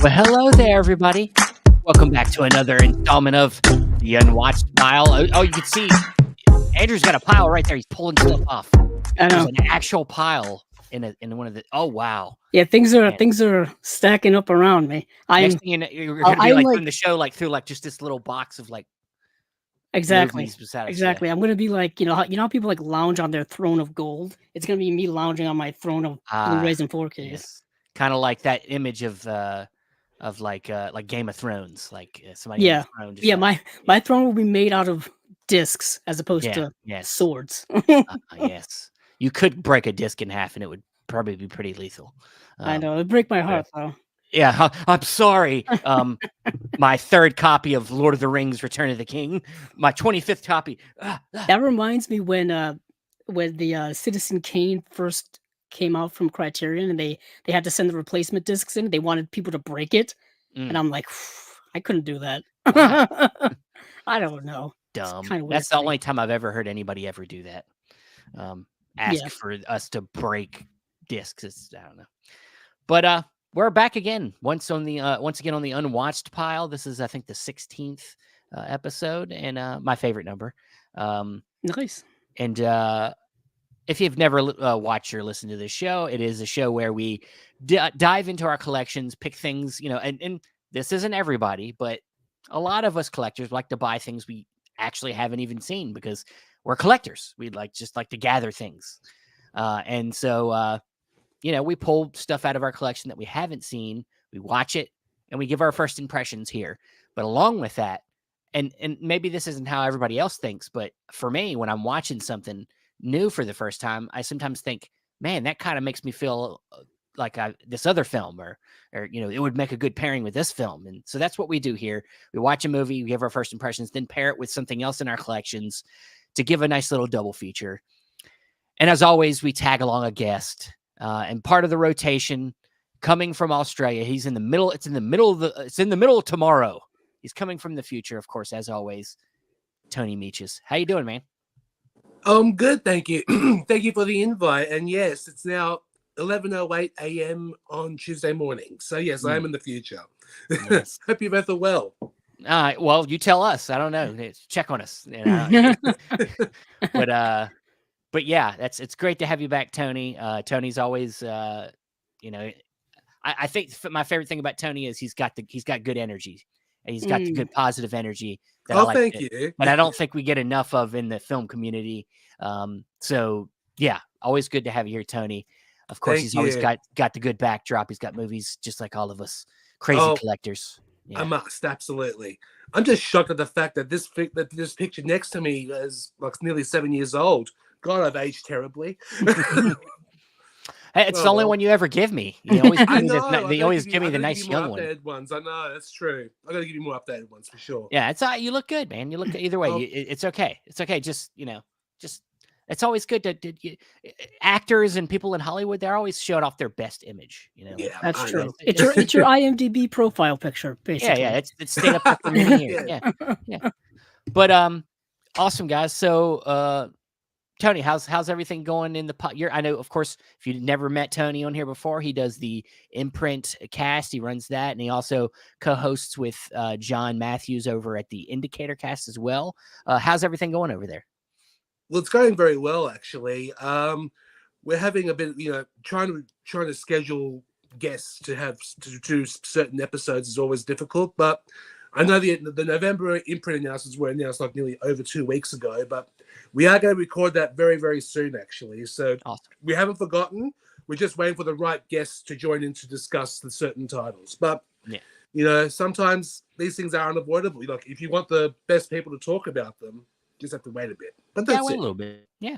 Well, hello there, everybody. Welcome back to another installment of the Unwatched pile. Oh, you can see Andrew's got a pile right there. He's pulling stuff off. I There's know. an actual pile in one of the. Oh wow! Yeah, things Man. are stacking up around me. Next I'm thing you know, you're gonna be I'm like like doing the show like through like just this little box of like exactly. movies beside us. Yeah. Exactly. I'm gonna be like, how people like lounge on their throne of gold. It's gonna be me lounging on my throne of Ah, Blu-rays and 4Ks. yes. Kind of like that image of like Game of Thrones, like somebody on the Yeah. throne, just Yeah, like my throne will be made out of discs as opposed yeah, to yes. swords. Yes. You could break a disc in half and it would probably be pretty lethal. I Um, know. It break my but heart though. yeah, I'm sorry. My third copy of Lord of the Rings: Return of the King, my 25th copy. That reminds me when the Citizen Kane first came out from Criterion and they had to send the replacement discs in. They wanted people to break it. And Mm, I'm like, I couldn't do that. why? I don't know. It's Dumb. kind of weird That's the for me. only time I've ever heard anybody ever do that. Ask Yeah. for us to break discs. I don't know. But we're back again. Once again on the Unwatched pile. This is I think the 16th episode and my favorite number. Nice. And if you've never watched or listened to this show, it is a show where we dive into our collections, pick things, and this isn't everybody, but a lot of us collectors like to buy things we actually haven't even seen because we're collectors. We just like to gather things. And so, we pull stuff out of our collection that we haven't seen, we watch it, and we give our first impressions here. But along with that, and maybe this isn't how everybody else thinks, but for me, when I'm watching something new for the first time, I sometimes think, man, that kind of makes me feel like this other film or it would make a good pairing with this film. And so that's what we do here. We watch a movie, we give our first impressions, then pair it with something else in our collections to give a nice little double feature. And as always, we tag along a guest and part of the rotation coming from Australia. He's in the middle. It's in the middle of tomorrow. He's coming from the future, of course, as always. Tony Michas. How you doing, man? I'm good, thank you. Thank you for the invite. And yes, it's now 11:08 a.m. on Tuesday morning. So yes, I am in the future. Nice. Hope you both are well. Well, you tell us. I don't know. Check on us. But yeah, it's great to have you back, Tony. Tony's always, I think my favorite thing about Tony is he's got good energy. And he's got the good positive energy that I like. Thank you. But I don't think we get enough of in the film community. So yeah, always good to have you here, Tony. Of course, he's always got the good backdrop. He's got movies just like all of us, crazy collectors. Yeah. I must, absolutely. I'm just shocked at the fact that this picture next to me is like nearly 7 years old. God, I've aged terribly. Hey, it's the only one you ever give me. You always give me the nice young one. Ones. I know, that's true. I gotta give you more updated ones for sure. Yeah, it's you look good, man. You look either way. It's okay. It's okay. Just it's always good to actors and people in Hollywood. They're always showing off their best image. Yeah, that's true. It's your IMDb profile picture, basically. Yeah. It's stayed up for many years. Yeah. But awesome guys. So Tony, how's everything going in the pot? I know, of course, if you never met Tony on here before, he does the Imprint cast. He runs that, and he also co-hosts with John Matthews over at the Indicator cast as well. How's everything going over there? Well, it's going very well, actually. We're having a bit, trying to schedule guests to do certain episodes is always difficult, but I know the November Imprint announcements were announced like nearly over 2 weeks ago, but we are going to record that very, very soon, actually. So awesome. We haven't forgotten. We're just waiting for the right guests to join in to discuss the certain titles. But, sometimes these things are unavoidable. Like, if you want the best people to talk about them, you just have to wait a bit. But that's wait it. A little bit. Yeah,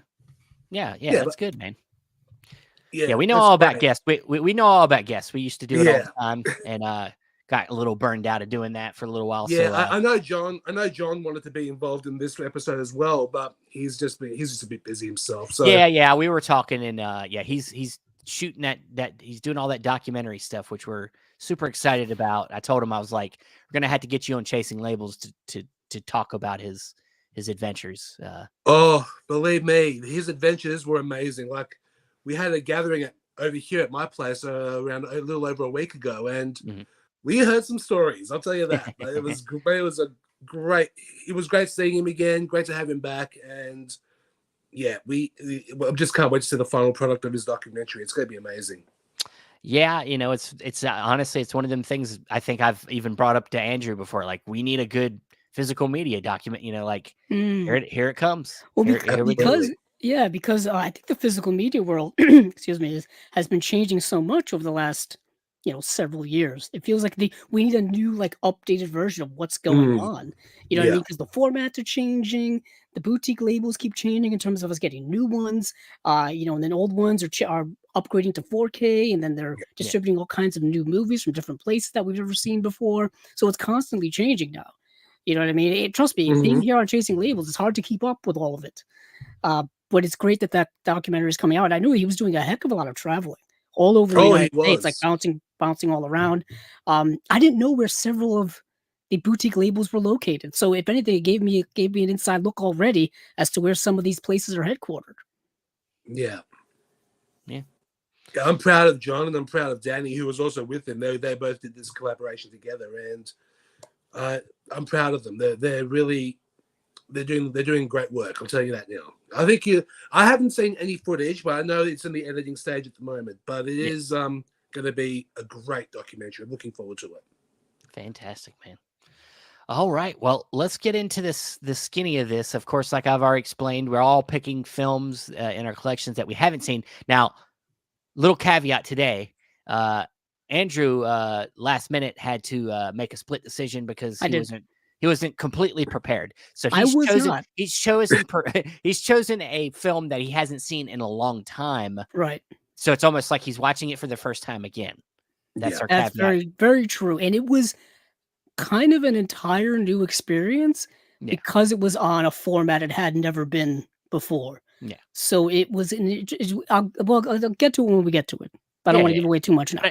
that's good, man. Yeah, we know all about guests. We know all about guests. We used to do it all the time, and got a little burned out of doing that for a little while. Yeah, so, I know John. I know John wanted to be involved in this episode as well, but he's just a bit busy himself. So yeah, we were talking, and he's shooting that he's doing all that documentary stuff, which we're super excited about. I told him I was like, we're gonna have to get you on Chasing Labels to talk about his adventures. Believe me, his adventures were amazing. Like, we had a gathering over here at my place around a little over a week ago, and we heard some stories. I'll tell you that. But it was great. It was great seeing him again. Great to have him back. And yeah, I just can't wait to see the final product of his documentary. It's going to be amazing. Yeah, it's honestly, it's one of them things I think I've even brought up to Andrew before. Like, we need a good physical media document. Here it comes. Well, Here we go. because I think the physical media world, excuse me, has been changing so much over the last several years. It feels like we need a new, like, updated version of what's going on. You know what I mean? Because the formats are changing, the boutique labels keep changing in terms of us getting new ones. And then old ones are upgrading to 4K, and then they're distributing all kinds of new movies from different places that we've never seen before. So it's constantly changing now. You know what I mean? Trust me, being here on Chasing Labels, it's hard to keep up with all of it. But it's great that documentary is coming out. I knew he was doing a heck of a lot of traveling all over the United States, like bouncing all around. I didn't know where several of the boutique labels were located. So if anything, it gave me an inside look already as to where some of these places are headquartered. Yeah. Yeah. I'm proud of John and I'm proud of Danny, who was also with him. They both did this collaboration together, and I'm proud of them. They're doing great work. I'll tell you that now. I haven't seen any footage, but I know it's in the editing stage at the moment. But it is going to be a great documentary. I'm looking forward to it. Fantastic, man. All right. Well, let's get into the skinny of this. Of course, like I've already explained, we're all picking films in our collections that we haven't seen. Now, little caveat today, Andrew last minute had to make a split decision because he wasn't completely prepared. So he's chosen a film that he hasn't seen in a long time. Right. So it's almost like he's watching it for the first time again. That's very, very true. And it was kind of an entire new experience because it was on a format it had never been before. Yeah. So it was I'll get to it when we get to it. But I don't want to give away too much now.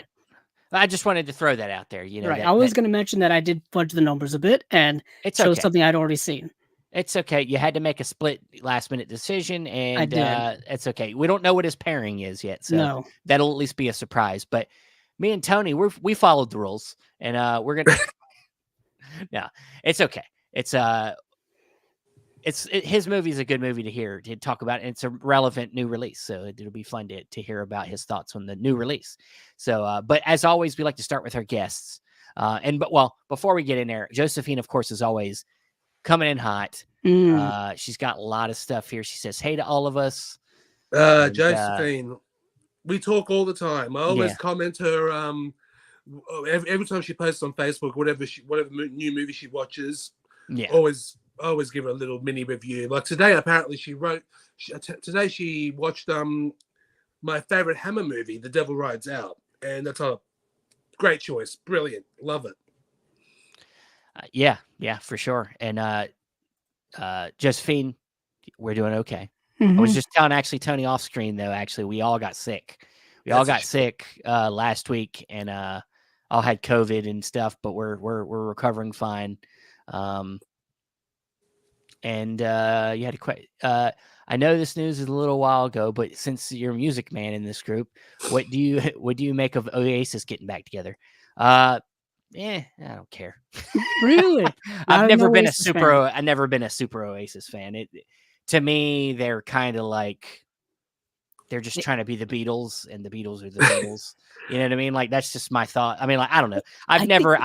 I just wanted to throw that out there. Right. I was going to mention that I did fudge the numbers a bit and chose something I'd already seen. It's okay. You had to make a split last minute decision, and I did. It's okay. We don't know what his pairing is yet, so that'll at least be a surprise. But me and Tony, we followed the rules, and we're gonna. Yeah, it's okay. His movie is a good movie to talk about, and it's a relevant new release, so it'll be fun to hear about his thoughts on the new release. So, but as always, we like to start with our guests, before we get in there, Josephine, of course, is always coming in hot. She's got a lot of stuff here. She says hey to all of us. Josephine, we talk all the time. I always comment her every time she posts on Facebook, whatever new movie she watches. Always give her a little mini review. Like today, apparently she watched my favorite Hammer movie, The Devil Rides Out, and that's a great choice. Brilliant, love it. Yeah, for sure. And Josephine, we're doing okay. I was just telling Tony off screen though. Actually, we all got sick. Sick last week, and all had COVID and stuff. But we're recovering fine. And you had a I know this news is a little while ago, but since you're a music man in this group, what do you make of Oasis getting back together? I don't care. Really? I've never been a super Oasis fan. To me, they're kind of like they're just trying to be the Beatles, and the Beatles are the Beatles. You know what I mean? Like that's just my thought. I mean, like I don't know. I've never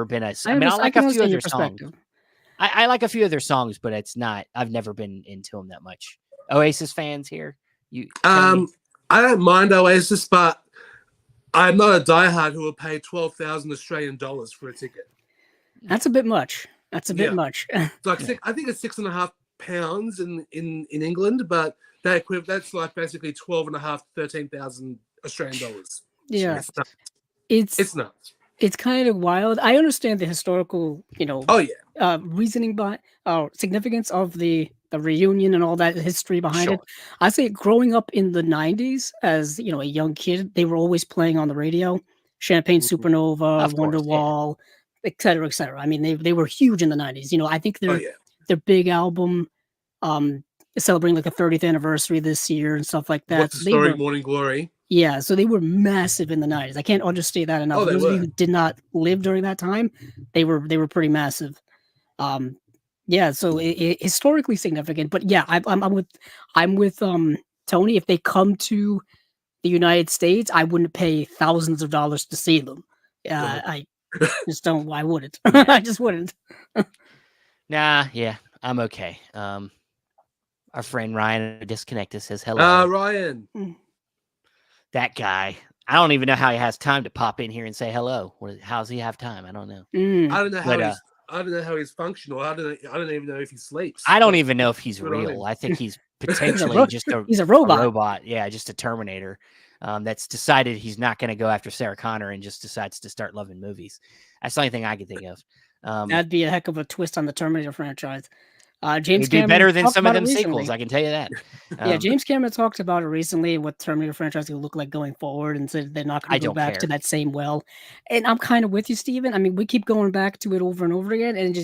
been a. I like a few of their songs. I like a few of their songs, but it's not. I've never been into them that much. Oasis fans here? I don't mind Oasis, but I'm not a diehard who will pay 12,000 Australian dollars for a ticket. That's a bit much. It's like I think it's £6.50 in England, but that's like basically 12.5, 13,000 Australian dollars. Yeah, it's nuts. It's kind of wild. I understand the historical, reasoning significance of the reunion and all that history behind it. I say growing up in the 90s as, a young kid, they were always playing on the radio, Champagne Supernova, Wonderwall, et cetera, et cetera. I mean, they were huge in the 90s. I think their big album, celebrating like the 30th anniversary this year and stuff like that. What's the Story, Morning Glory. Yeah, so they were massive in the 90s. I can't understate that enough. Oh, For they those of you were. who did not live during that time, they were pretty massive. Um, yeah, so historically significant. But yeah, I'm with Tony. If they come to the United States, I wouldn't pay thousands of dollars to see them. Uh, I just don't. I wouldn't. Yeah. I just wouldn't. Nah, yeah, I'm okay. Our friend Ryan disconnected says hello. Ryan. That guy. I don't even know how he has time to pop in here and say hello. How's he have time? I don't know. I don't know how But I don't know how he's functional. I don't even know if he sleeps. I don't even know if he's Good on him. real. I think he's He's a, potentially ro- just a he's a robot. robot. Yeah, just a Terminator that's decided he's not going to go after Sarah Connor and just decides to start loving movies. That's the only thing I can think of. That'd be a heck of a twist on the Terminator franchise. James It'd be Cameron better than talked some of about it them sequels, recently. I can tell you that. Yeah, James Cameron talked about it recently, what Terminator franchise will look like going forward, and said they're not I going to go don't back to care. that same well. And I'm kind of with you, Steven. I mean, we keep going back to it over and over again, and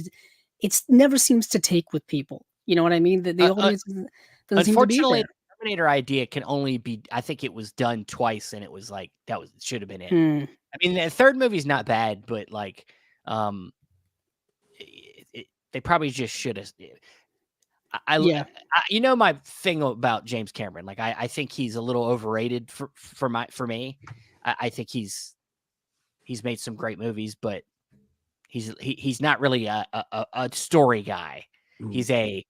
it never seems to take with people. You know what I mean? The audience doesn't seem to be Unfortunately, there. the Terminator idea can only be. I think it was done twice, and it was like should have been it. Hmm. I mean, the third movie's not bad, but like, they probably just should have. Yeah. You know my thing about James Cameron. Like, I think he's a little overrated for me. I think he's made some great movies, but he's not really a story guy. He's a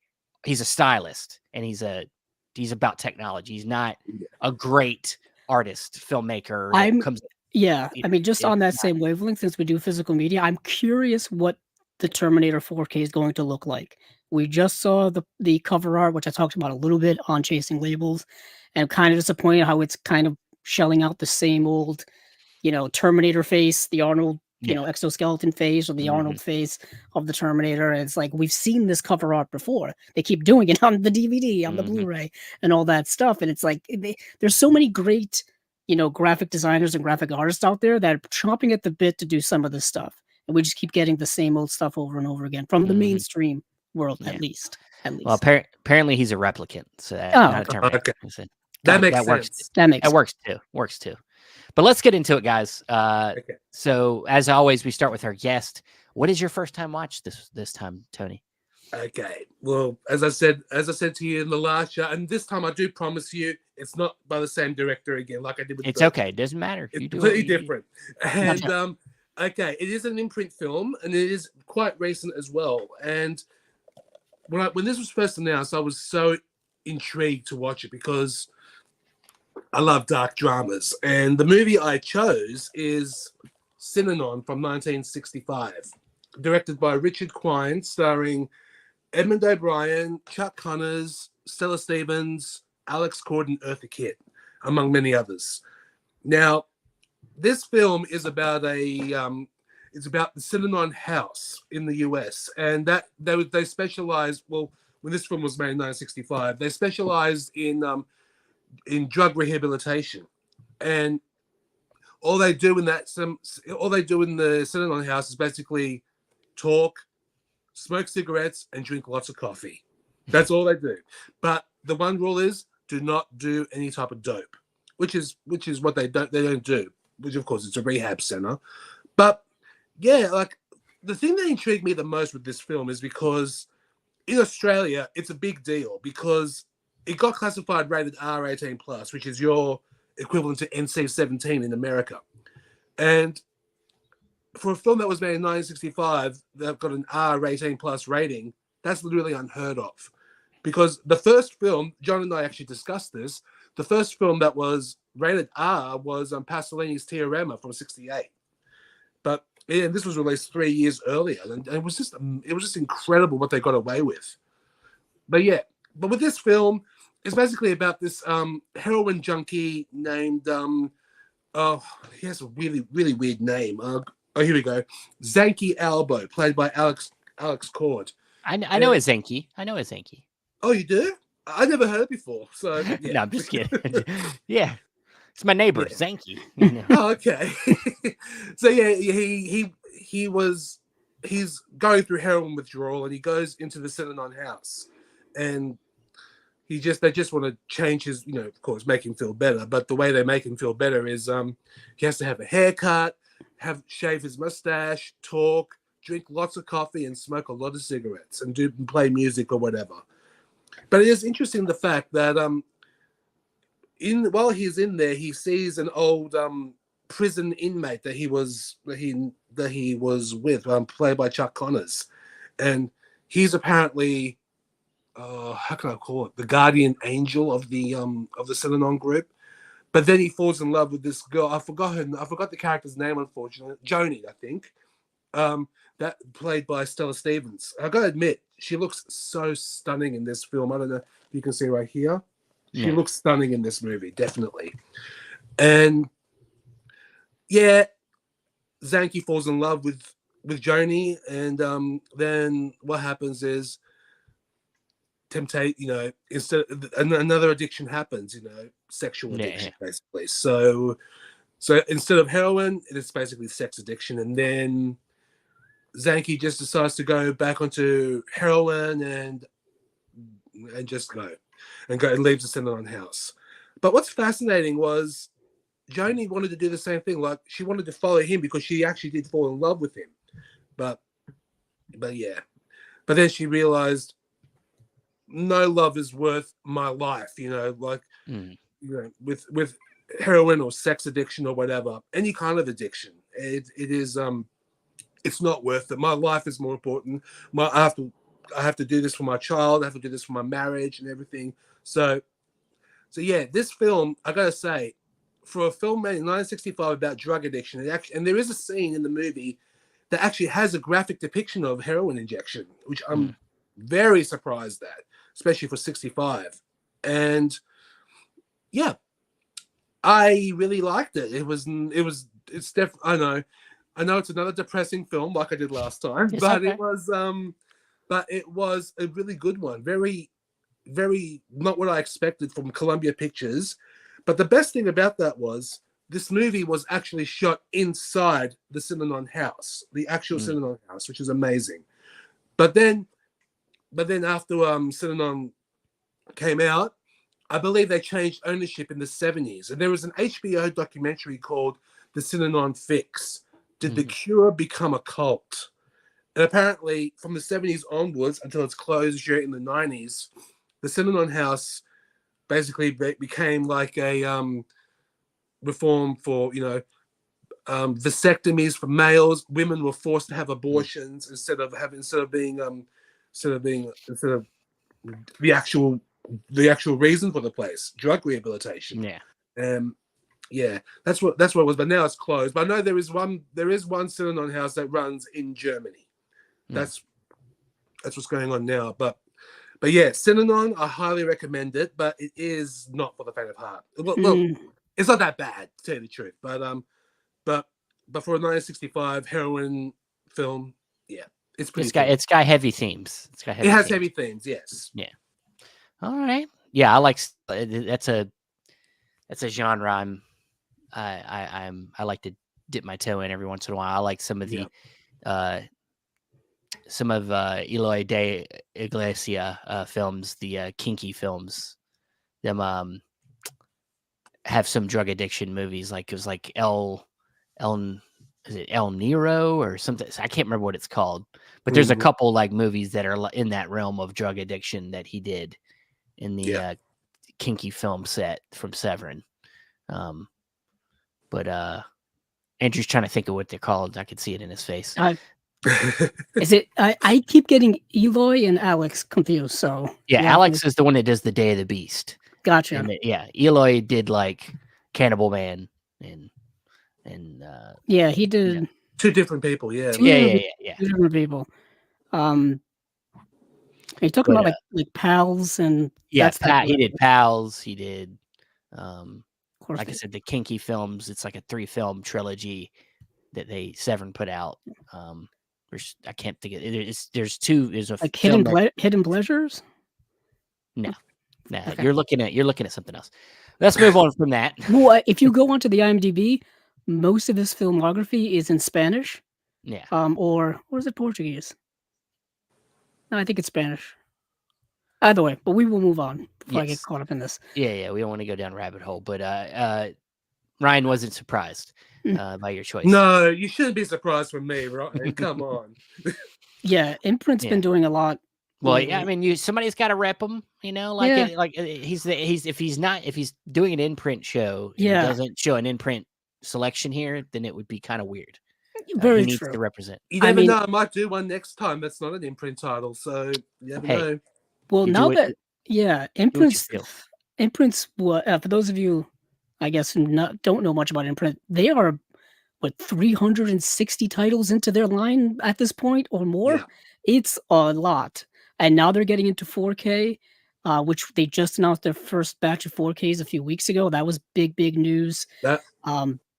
stylist, and he's about technology. He's not a great artist, filmmaker that comes. Yeah, I mean, just It's on that not. same wavelength, since we do physical media, I'm curious what the Terminator 4K is going to look like. We just saw the cover art, which I talked about a little bit on Chasing Labels, and I'm kind of disappointed how it's kind of shelling out the same old, Terminator face, the Arnold, Yeah. exoskeleton face, or the Mhm. Arnold face of the Terminator. And it's like we've seen this cover art before. They keep doing it on the DVD, on the Mhm. Blu-ray, and all that stuff. And it's like there's so many great graphic designers and graphic artists out there that are chomping at the bit to do some of this stuff. And we just keep getting the same old stuff over and over again from the Mhm. mainstream world, Yeah. at least. Well, apparently he's a replicant, so that Oh, not a okay. Terminator. Okay. So That makes that works. sense. That makes That works too. Works too. But let's get into it, guys. Okay. So as always, we start with our guest. What is your first time watch this time, Tony? Okay. Well, as I said to you in the last show, and this time I do promise you, it's not by the same director again, like I did with. It's okay. It doesn't matter. It's You do completely it. You- different. And okay, it is an imprint film, and it is quite recent as well. And when this was first announced, I was so intrigued to watch it because I love dark dramas. And the movie I chose is Synanon from 1965, directed by Richard Quine, starring Edmund O'Brien, Chuck Connors, Stella Stevens, Alex Cord, and Eartha Kitt, among many others. Now, this film is about it's about the Synanon House in the US, and that they specialized. Well, when this film was made in 1965, they specialized in drug rehabilitation, and all they do in the Synanon House is basically talk, smoke cigarettes, and drink lots of coffee. That's all they do. But the one rule is do not do any type of dope, which is what they don't do. Which of course it's a rehab center. But yeah, like the thing that intrigued me the most with this film is because in Australia it's a big deal because it got classified rated R18 plus, which is your equivalent to NC-17 in America. And for a film that was made in 1965 that got an R18 plus rating, that's literally unheard of. Because the first film, John and I actually discussed this, the first film that was rated R was Pasolini's Teorema from '68. But this was released 3 years earlier, and it was just incredible what they got away with. But with this film, it's basically about this heroin junkie named he has a really really weird name. Here we go, Zanky Albo, played by Alex Cord. I know a Zenki. I know a Zenki. Oh, you do? I never heard it before. So yeah. No, I'm just kidding. Yeah, it's my neighbor, Yeah. Zenki. Oh, okay. So yeah, he's going through heroin withdrawal, and he goes into the Synanon house, and they just want to change his, of course, make him feel better. But the way they make him feel better is he has to have a haircut, shave his mustache, talk, drink lots of coffee, and smoke a lot of cigarettes, and play music or whatever. But it is interesting the fact that while he's in there, he sees an old prison inmate that he was with, played by Chuck Connors, and he's apparently how can I call it, the guardian angel of the Synanon group. But then he falls in love with this girl. I forgot the character's name, unfortunately. Joni, I think. That played by Stella Stevens. I gotta admit, she looks so stunning in this film. I don't know if you can see right here. She looks stunning in this movie, definitely. And yeah, Zanke falls in love with Joni, and then what happens is instead another addiction happens, sexual addiction, basically. So instead of heroin, it's basically sex addiction, and then Zanke just decides to go back onto heroin and just go and leaves the Synanon house. But what's fascinating was Joni wanted to do the same thing. Like, she wanted to follow him because she actually did fall in love with him. But yeah. But then she realized no love is worth my life, with heroin or sex addiction or whatever, any kind of addiction. It is it's not worth it. My life is more important. I have to do this for my child. I have to do this for my marriage and everything. So yeah, this film, I gotta say, for a film made in 1965 about drug addiction, and there is a scene in the movie that actually has a graphic depiction of heroin injection, which I'm very surprised at, especially for 65. And yeah, I really liked it. It's definitely, I know it's another depressing film like I did last time, but it was a really good one. Very, very not what I expected from Columbia Pictures. But the best thing about that was this movie was actually shot inside the Synanon house, the actual Synanon house, which is amazing. But then after Synanon came out, I believe they changed ownership in the 70s. And there was an HBO documentary called The Synanon Fix. Did the cure become a cult? And apparently from the 70s onwards until its closure in the 90s, the Synanon house basically became like a reform for, vasectomies for males. Women were forced to have abortions instead of being the actual reason for the place, drug rehabilitation. Yeah, that's what it was. But now it's closed. But I know there is one Synanon house that runs in Germany. That's what's going on now. But yeah, Synanon, I highly recommend it. But it is not for the faint of heart. Well, it's not that bad, to tell you the truth. But for a 1965 heroin film, yeah, it's pretty. It's got heavy themes. It has heavy themes. Yes. Yeah. All right. Yeah, I like that's a genre I like to dip my toe in every once in a while. I like some of the Eloy de Iglesia films, the kinky films. Them have some drug addiction movies, like it was like is it El Nero or something? I can't remember what it's called, but there's a couple like movies that are in that realm of drug addiction that he did in the kinky film set from Severin. But Andrew's trying to think of what they're called. I could see it in his face. Is it? I keep getting Eloy and Alex confused. So yeah, Alex is the one that does the Day of the Beast. Gotcha. And Eloy did like Cannibal Man and he did two different people. Yeah, two different people. Are you talking about like Pals and he did Pals. He did like I said, the kinky films. It's like a 3-film trilogy that Severin put out. I can't think of it. There's two. There's a like Hidden Pleasures. No, okay. You're looking at something else. Let's move on from that. Well, if you go onto the IMDb, most of his filmography is in Spanish. Yeah. Or is it Portuguese? No, I think it's Spanish. Either way, but we will move on before I get Yes. caught up in this. Yeah. We don't want to go down rabbit hole, but Ryan wasn't surprised by your choice. No, you shouldn't be surprised from me, right? Come on. Yeah, Imprint's Yeah. been doing a lot. Well, lately. yeah, I mean, somebody's got to rep him, like Yeah. he's if he's doing an imprint show and he Yeah. doesn't show an imprint selection here, then it would be kind of weird. Very he needs true. to represent. You I never mean- know. I might do one next time. That's not an imprint title, so you never Hey. know. Well, You now do it- that do what you Imprints, feel. for those of you, I guess, who don't know much about Imprint, they are 360 titles into their line at this point or more. Yeah. It's a lot, and now they're getting into 4K, which they just announced their first batch of 4Ks a few weeks ago. That was big news. That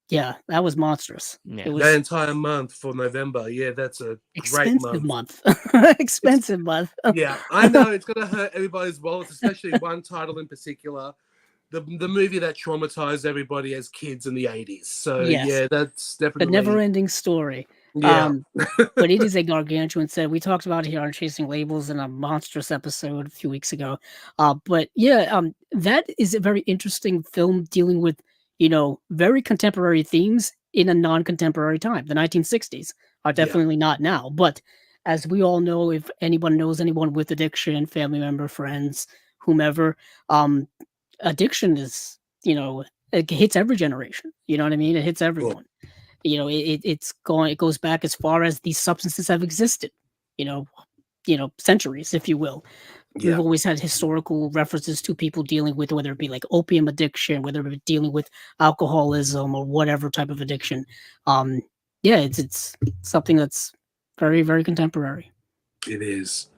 Yeah, that was monstrous. Yeah. It was that entire month for November. Yeah, that's a great expensive month. expensive month. Yeah, I know it's gonna hurt everybody's wallets, especially one title in particular. The movie that traumatized everybody as kids in the 80s. So Yes. yeah, that's The definitely never-ending story. Yeah. But it is a gargantuan set. We talked about it here on Chasing Labels in a monstrous episode a few weeks ago. But yeah, that is a very interesting film dealing with, very contemporary themes in a non-contemporary time. The 1960s are definitely not now. But as we all know, if anyone knows anyone with addiction, family member, friends, whomever, addiction is, it hits every generation. You know what I mean? It hits everyone. It goes back as far as these substances have existed, centuries, if you will. We've Yeah. always had historical references to people dealing with, whether it be like opium addiction, whether it be dealing with alcoholism or whatever type of addiction. It's something that's very, very contemporary. It is.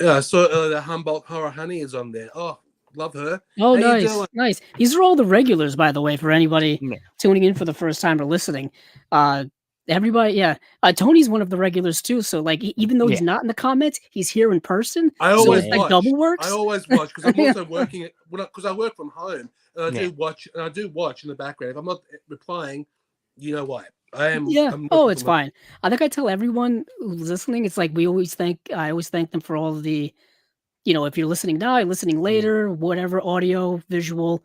Yeah, I saw the Humboldt Horror Honey is on there. Oh, love her. Oh, How you nice, doing? nice. These are all the regulars, by the way, for anybody Yeah. tuning in for the first time or listening. Everybody, yeah. Tony's one of the regulars too. So, like, even though he's not in the comments, he's here in person. I So always it's like watch. double works. I always watch because I'm Yeah. also working because I work from home and I Yeah. do watch and I do watch in the background. If I'm not replying, you know why? I am. Yeah. I'm Oh, working it's from home. fine. I think I tell everyone who's listening, it's like I always thank them for all of the, if you're listening now, you're listening later, whatever, audio, visual,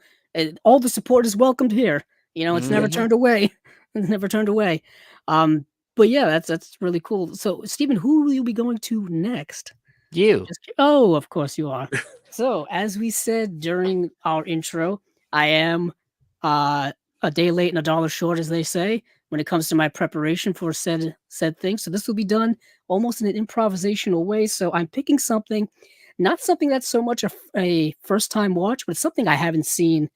all the support is welcomed here. It's never Mhm. turned away. It's never turned away. But yeah, that's really cool. So, Stephen, who will you be going to next? You. Oh, of course you are. So, as we said during our intro, I am a day late and a dollar short, as they say, when it comes to my preparation for said thing. So this will be done almost in an improvisational way. So I'm picking something, not something that's so much a first time watch, but something I haven't seen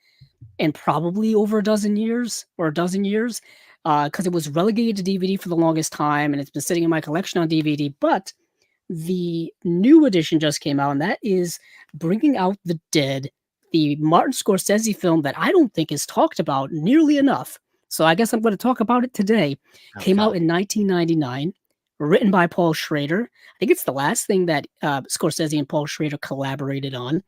in probably over a dozen years, because it was relegated to DVD for the longest time, and it's been sitting in my collection on DVD. But the new edition just came out, and that is Bringing Out the Dead, the Martin Scorsese film that I don't think is talked about nearly enough. So I guess I'm going to talk about it today. Came out in 1999, written by Paul Schrader. I think it's the last thing that Scorsese and Paul Schrader collaborated on.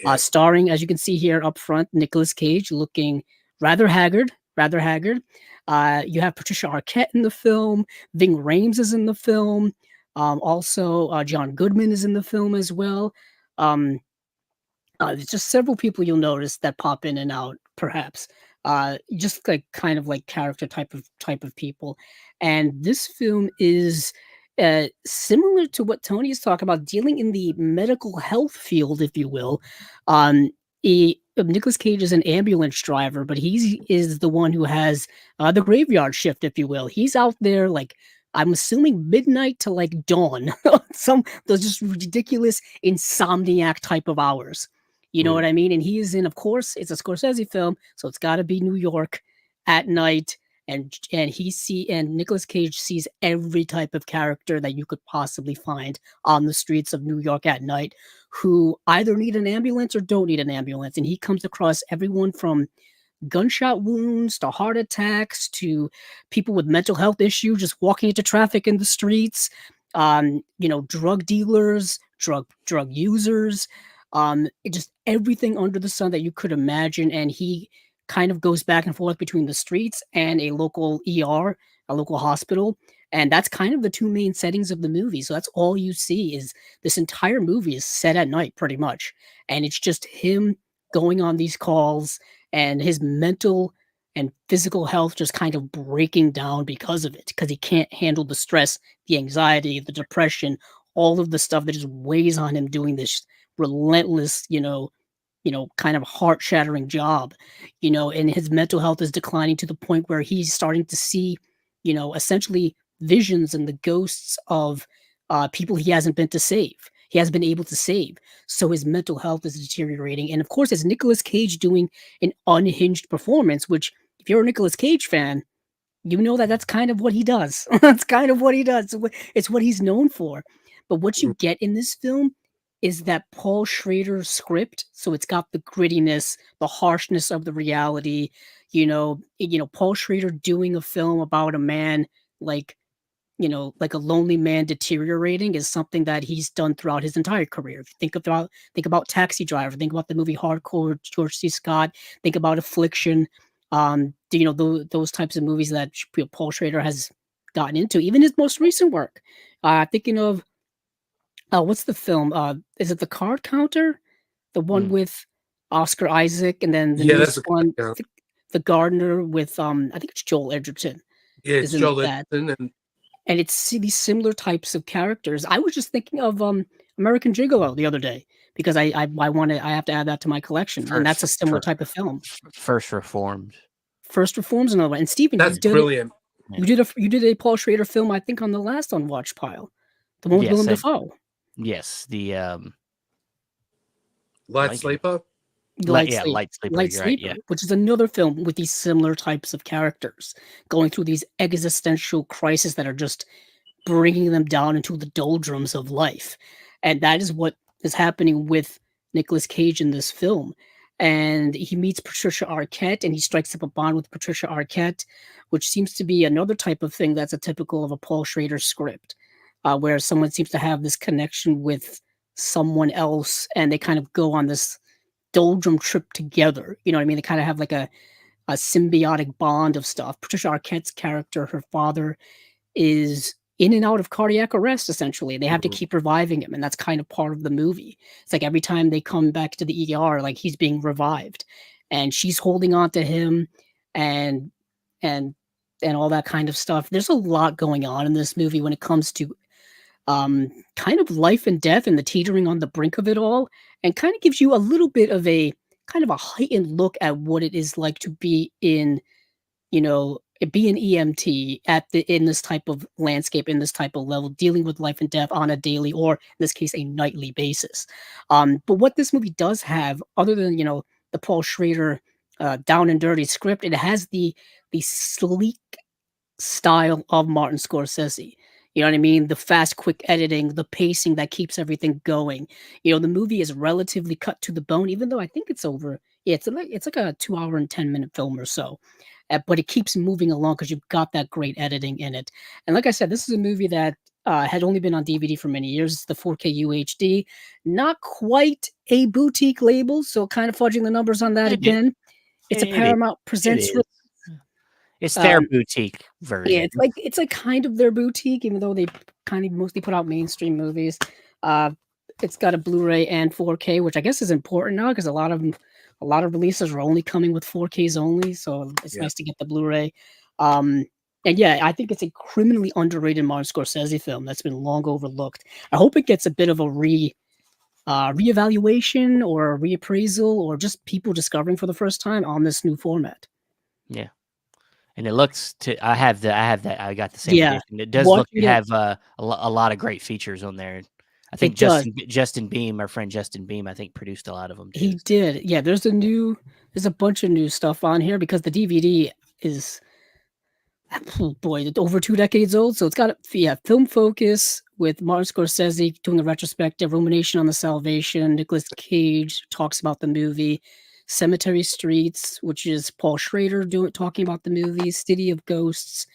Yeah. Starring, as you can see here up front, Nicolas Cage looking rather haggard. You have Patricia Arquette in the film. Ving Rhames is in the film. Also, John Goodman is in the film as well. There's just several people you'll notice that pop in and out, perhaps. Just like kind of like character type of people. And this film is similar to what Tony is talking about, dealing in the medical health field, if you will. Nicolas Cage is an ambulance driver, but he is the one who has the graveyard shift, if you will. He's out there like, I'm assuming midnight to like dawn. Those just ridiculous insomniac type of hours. You know what I mean? And he is in, of course, it's a Scorsese film, so it's got to be New York at night. And Nicolas Cage sees every type of character that you could possibly find on the streets of New York at night, who either need an ambulance or don't need an ambulance. And he comes across everyone from gunshot wounds to heart attacks to people with mental health issues just walking into traffic in the streets, drug dealers, drug users, just everything under the sun that you could imagine. And he kind of goes back and forth between the streets and a local ER, a local hospital, And that's kind of the two main settings of the movie. So that's all you see is this entire movie is set at night pretty much. And it's just him going on these calls and his mental and physical health just kind of breaking down because of it, because he can't handle the stress, the anxiety, the depression, all of the stuff that just weighs on him doing this relentless, kind of heart-shattering job, and his mental health is declining to the point where he's starting to see, essentially visions and the ghosts of people he hasn't been able to save. So his mental health is deteriorating. And of course, it's Nicolas Cage doing an unhinged performance, which if you're a Nicolas Cage fan, you know that that's kind of what he does. That's kind of what he does. It's what he's known for. But what you get in this film is that Paul Schrader script. So it's got the grittiness, the harshness of the reality. Paul Schrader doing a film about a man like like a lonely man deteriorating is something that he's done throughout his entire career. If you think about Taxi Driver, think about the movie Hardcore, George C. Scott, think about Affliction, those types of movies that Paul Schrader has gotten into. Even his most recent work, thinking of what's the film? Is it The Card Counter, the one with Oscar Isaac, and then the Yeah, newest that's one, The Gardener, with I think it's Joel Edgerton. yeah, it's Joel Edgerton, and it's these similar types of characters. I was just thinking of American Gigolo the other day because I have to add that to my collection, and that's a similar type of film. First Reformed. First Reformed's another one. And Stephen, that's brilliant. You did a Paul Schrader film, I think, on the last Unwatched pile, the one with Willem Dafoe. Yes, the Light Sleeper. Light Sleeper, right, yeah. Which is another film with these similar types of characters going through these existential crises that are just bringing them down into the doldrums of life. And that is what is happening with Nicolas Cage in this film. And he meets Patricia Arquette, and he strikes up a bond with Patricia Arquette, which seems to be another type of thing that's a typical of a Paul Schrader script, where someone seems to have this connection with someone else, and they kind of go on this doldrum trip together. You know what I mean? They kind of have like a symbiotic bond of stuff. Patricia Arquette's character, her father, is in and out of cardiac arrest, essentially. They have to keep reviving him, and that's kind of part of the movie. It's like every time they come back to the ER, like he's being revived, and she's holding on to him, and all that kind of stuff. There's a lot going on in this movie when it comes to kind of life and death and the teetering on the brink of it all, and kind of gives you a little bit of a kind of a heightened look at what it is like to be in, be an EMT in this type of landscape, in this type of level, dealing with life and death on a daily, or in this case, a nightly basis. But what this movie does have, other than, the Paul Schrader down and dirty script, it has the sleek style of Martin Scorsese. You know what I mean? The fast, quick editing, the pacing that keeps everything going. The movie is relatively cut to the bone, even though I think it's over. Yeah, it's like a 2 hour and 10-minute film or so. But it keeps moving along because you've got that great editing in it. And like I said, this is a movie that had only been on DVD for many years. It's the 4K UHD. Not quite a boutique label, so kind of fudging the numbers on that again. It's a Paramount Presents. It's their boutique version. Yeah, it's like kind of their boutique, even though they kind of mostly put out mainstream movies. It's got a Blu-ray and 4K, which I guess is important now because a lot of releases are only coming with 4Ks only, so it's nice to get the Blu-ray. And yeah, I think it's a criminally underrated Martin Scorsese film that's been long overlooked. I hope it gets a bit of a reevaluation or a reappraisal, or just people discovering for the first time on this new format. Yeah. And it looks I got the same edition. It does look to have a lot of great features on there. I think Justin Beam, our friend Justin Beam, I think produced a lot of them too. He did. Yeah, there's a bunch of new stuff on here because the DVD is, over 2 decades old. So it's got Film Focus with Martin Scorsese doing a retrospective, Rumination on the Salvation. Nicolas Cage talks about the movie. Cemetery Streets, which is Paul Schrader talking about the movie. City of Ghosts,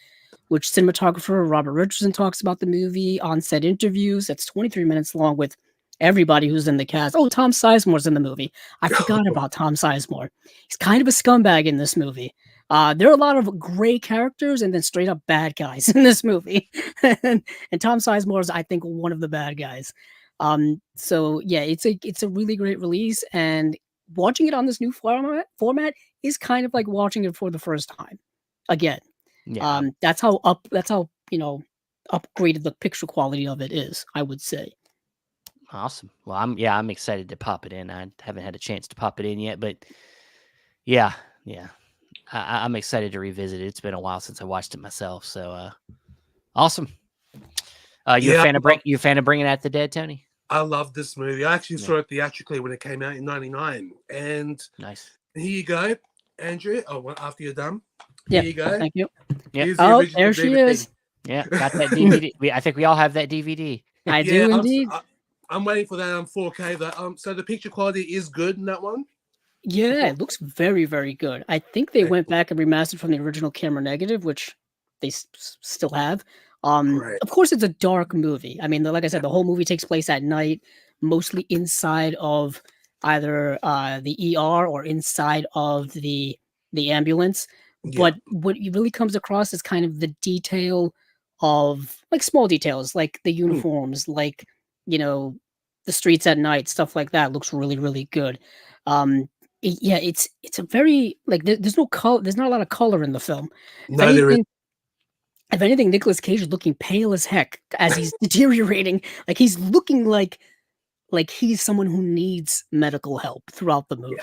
which cinematographer Robert Richardson talks about the movie. On-set interviews. That's 23 minutes long with everybody who's in the cast. Oh, Tom Sizemore's in the movie. I forgot about Tom Sizemore. He's kind of a scumbag in this movie. There are a lot of gray characters and then straight up bad guys in this movie, and, Tom Sizemore is, I think, one of the bad guys. So yeah, it's a really great release, and watching it on this new format is kind of like watching it for the first time again. Yeah. That's how upgraded the picture quality of it is, I would say. Awesome. Well, I'm excited to pop it in. I haven't had a chance to pop it in yet, but yeah. I'm excited to revisit it. It's been a while since I watched it myself, so awesome. You a fan of Bringing Out the Dead, Tony? I love this movie. I actually saw it theatrically when it came out in '99, and nice. Here you go, Andrew. Oh, well, after you're done, here you go. Thank you. Yep. Oh, there she is. Yeah, got that DVD. I think we all have that DVD. I do indeed. I'm waiting for that 4K. That so the picture quality is good in that one. Yeah, it looks very, very good. I think they went back and remastered from the original camera negative, which they still have. Of course, it's a dark movie. I mean, like I said, the whole movie takes place at night, mostly inside of either the ER or inside of the ambulance. Yeah. But what it really comes across is kind of the detail of like small details, like the uniforms, like the streets at night, stuff like that. Looks really, really good. It's a very like there's no color. There's not a lot of color in the film. If anything, Nicolas Cage is looking pale as heck as he's deteriorating. Like he's looking like he's someone who needs medical help throughout the movie.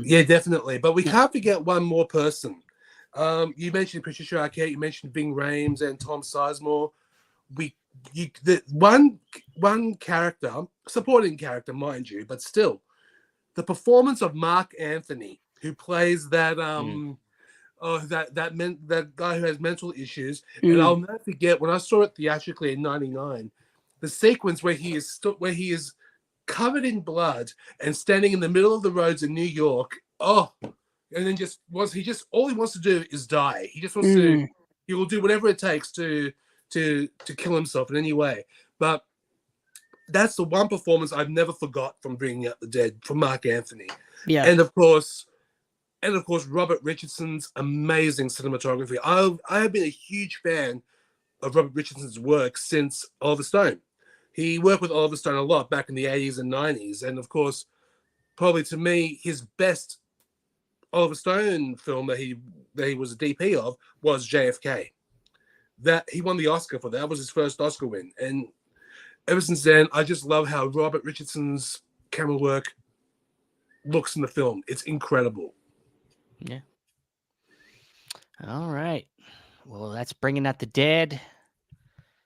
Yeah, definitely. But we can't forget one more person. You mentioned Patricia Arquette. You mentioned Ving Rhames and Tom Sizemore. One character, supporting character, mind you, but still. The performance of Mark Anthony, who plays that that guy who has mental issues, and I'll never forget when I saw it theatrically in '99, the sequence where he is covered in blood and standing in the middle of the roads in New York. Oh, and then all he wants to do is die. He just wants to. He will do whatever it takes to kill himself in any way, but. That's the one performance I've never forgot from Bringing Out the Dead from Mark Anthony. Yeah. And of course, Robert Richardson's amazing cinematography. I have been a huge fan of Robert Richardson's work since Oliver Stone. He worked with Oliver Stone a lot back in the 80s and 90s. And of course, probably to me, his best Oliver Stone film that he was a DP of was JFK. That he won the Oscar for that. That was his first Oscar win. And ever since then, I just love how Robert Richardson's camera work looks in the film. It's incredible. Yeah. All right. Well, that's Bringing Out the Dead.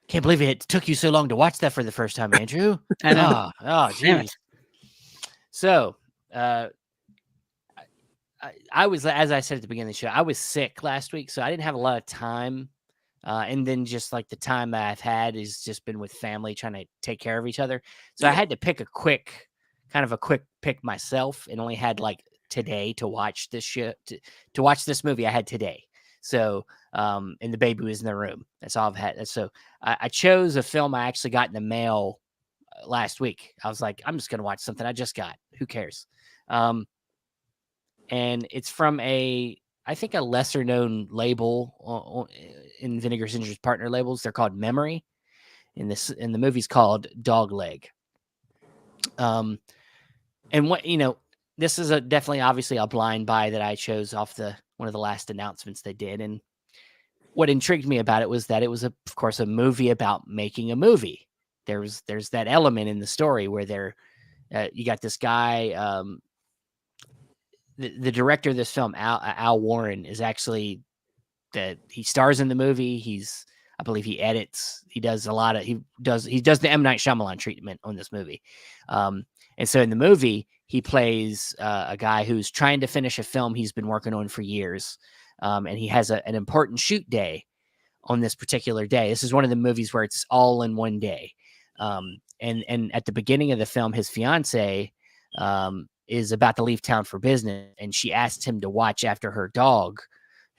Can't believe it took you so long to watch that for the first time, Andrew. I know. Oh, geez. So, I was, as I said at the beginning of the show, I was sick last week, so I didn't have a lot of time. And then just like the time that I've had has just been with family trying to take care of each other. So I had to pick a quick pick myself, and only had like today to watch this shit, to watch this movie. I had today. So, and the baby was in the room. That's all I've had. So I chose a film I actually got in the mail last week. I was like, I'm just going to watch something I just got. Who cares? And it's from I think a lesser known label in Vinegar Syndra's partner labels. They're called Memory. And the movie's called Dogleg. And what, this is definitely obviously a blind buy that I chose off one of the last announcements they did. And what intrigued me about it was that it was of course a movie about making a movie. There's that element in the story where you got this guy, the director of this film, Al Warren, is actually he stars in the movie. I believe he edits. He does he does the M. Night Shyamalan treatment on this movie. And so in the movie, he plays a guy who's trying to finish a film he's been working on for years. And he has an important shoot day on this particular day. This is one of the movies where it's all in one day. And at the beginning of the film, his fiance, is about to leave town for business, and she asks him to watch after her dog,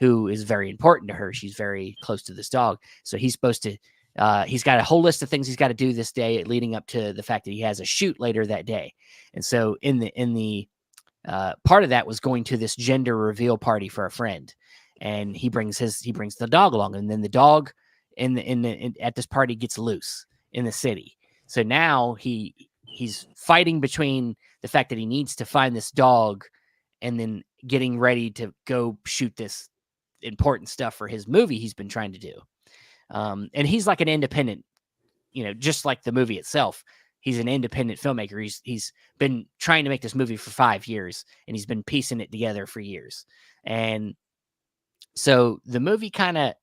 who is very important to her. She's very close to this dog. So he's supposed to, he's got a whole list of things he's got to do this day leading up to the fact that he has a shoot later that day. And so in the part of that was going to this gender reveal party for a friend, and he brings the dog along, and then the dog at this party gets loose in the city. So now he's fighting between the fact that he needs to find this dog and then getting ready to go shoot this important stuff for his movie he's been trying to do. And he's like an independent, just like the movie itself. He's an independent filmmaker. He's been trying to make this movie for 5 years, and he's been piecing it together for years. And so the movie kind of,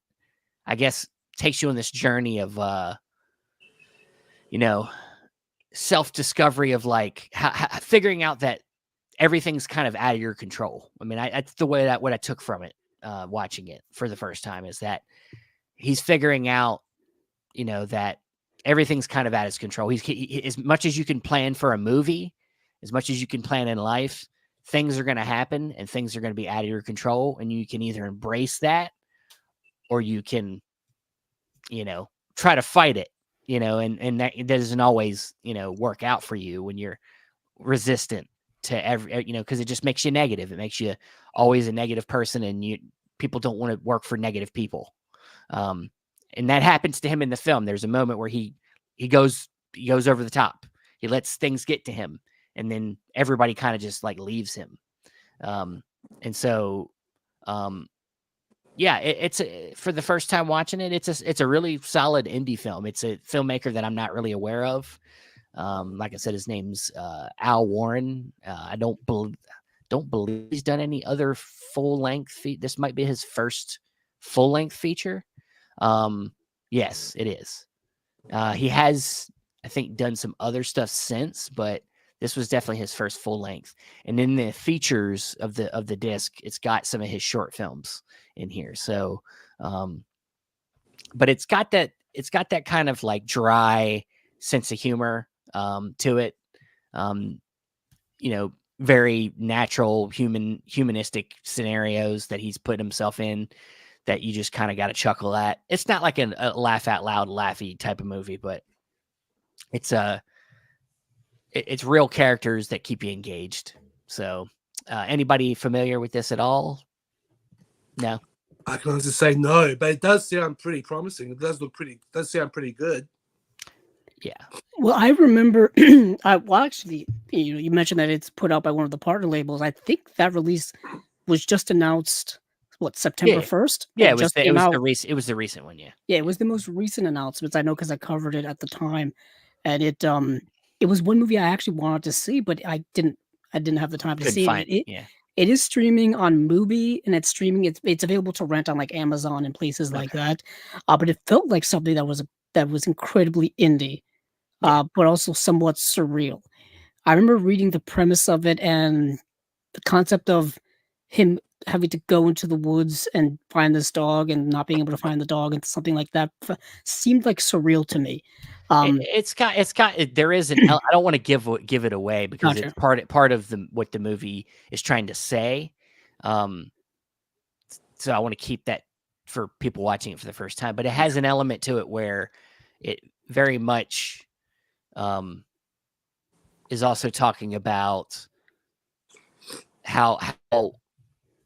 I guess, takes you on this journey of, self-discovery of like figuring out that everything's kind of out of your control. I mean, that's the way what I took from it, watching it for the first time, is that he's figuring out, that everything's kind of out of his control. He as much as you can plan for a movie, as much as you can plan in life, things are going to happen and things are going to be out of your control. And you can either embrace that or you can, try to fight it, and that doesn't always, work out for you when you're resistant to every, because it just makes you negative. It makes you always a negative person, and people don't want to work for negative people. And that happens to him in the film. There's a moment where he goes over the top. He lets things get to him, and then everybody kind of just like leaves him. And so, yeah, it's for the first time watching it, it's a really solid indie film. It's a filmmaker that I'm not really aware of. Like I said, his name's Al Warren. I don't believe he's done any other full length. This might be his first full length feature. Yes, it is. He has, I think, done some other stuff since, but this was definitely his first full length. And in the features of the disc, it's got some of his short films in here. So, but it's got that kind of like dry sense of humor to it. Very natural humanistic scenarios that he's put himself in that you just kind of got to chuckle at. It's not like a laugh out loud, laughy type of movie, but it's real characters that keep you engaged. So, anybody familiar with this at all? No. I can honestly say no, but it does sound pretty promising. It does sound pretty good. Yeah. Well, I remember, actually, you mentioned that it's put out by one of the partner labels. I think that release was just announced, September 1st? Yeah, it was the recent one, yeah. Yeah, it was the most recent announcements. I know because I covered it at the time. And it was one movie I actually wanted to see, but I didn't have the time to see it. Yeah. It is streaming on Mubi, and it's streaming. It's available to rent on like Amazon and places like that. But it felt like something that was incredibly indie, but also somewhat surreal. I remember reading the premise of it and the concept of him having to go into the woods and find this dog and not being able to find the dog and something like that seemed like surreal to me. There is an I don't want to give it away because Gotcha. it's part of what the movie is trying to say. So I want to keep that for people watching it for the first time, but it has an element to it where it very much is also talking about how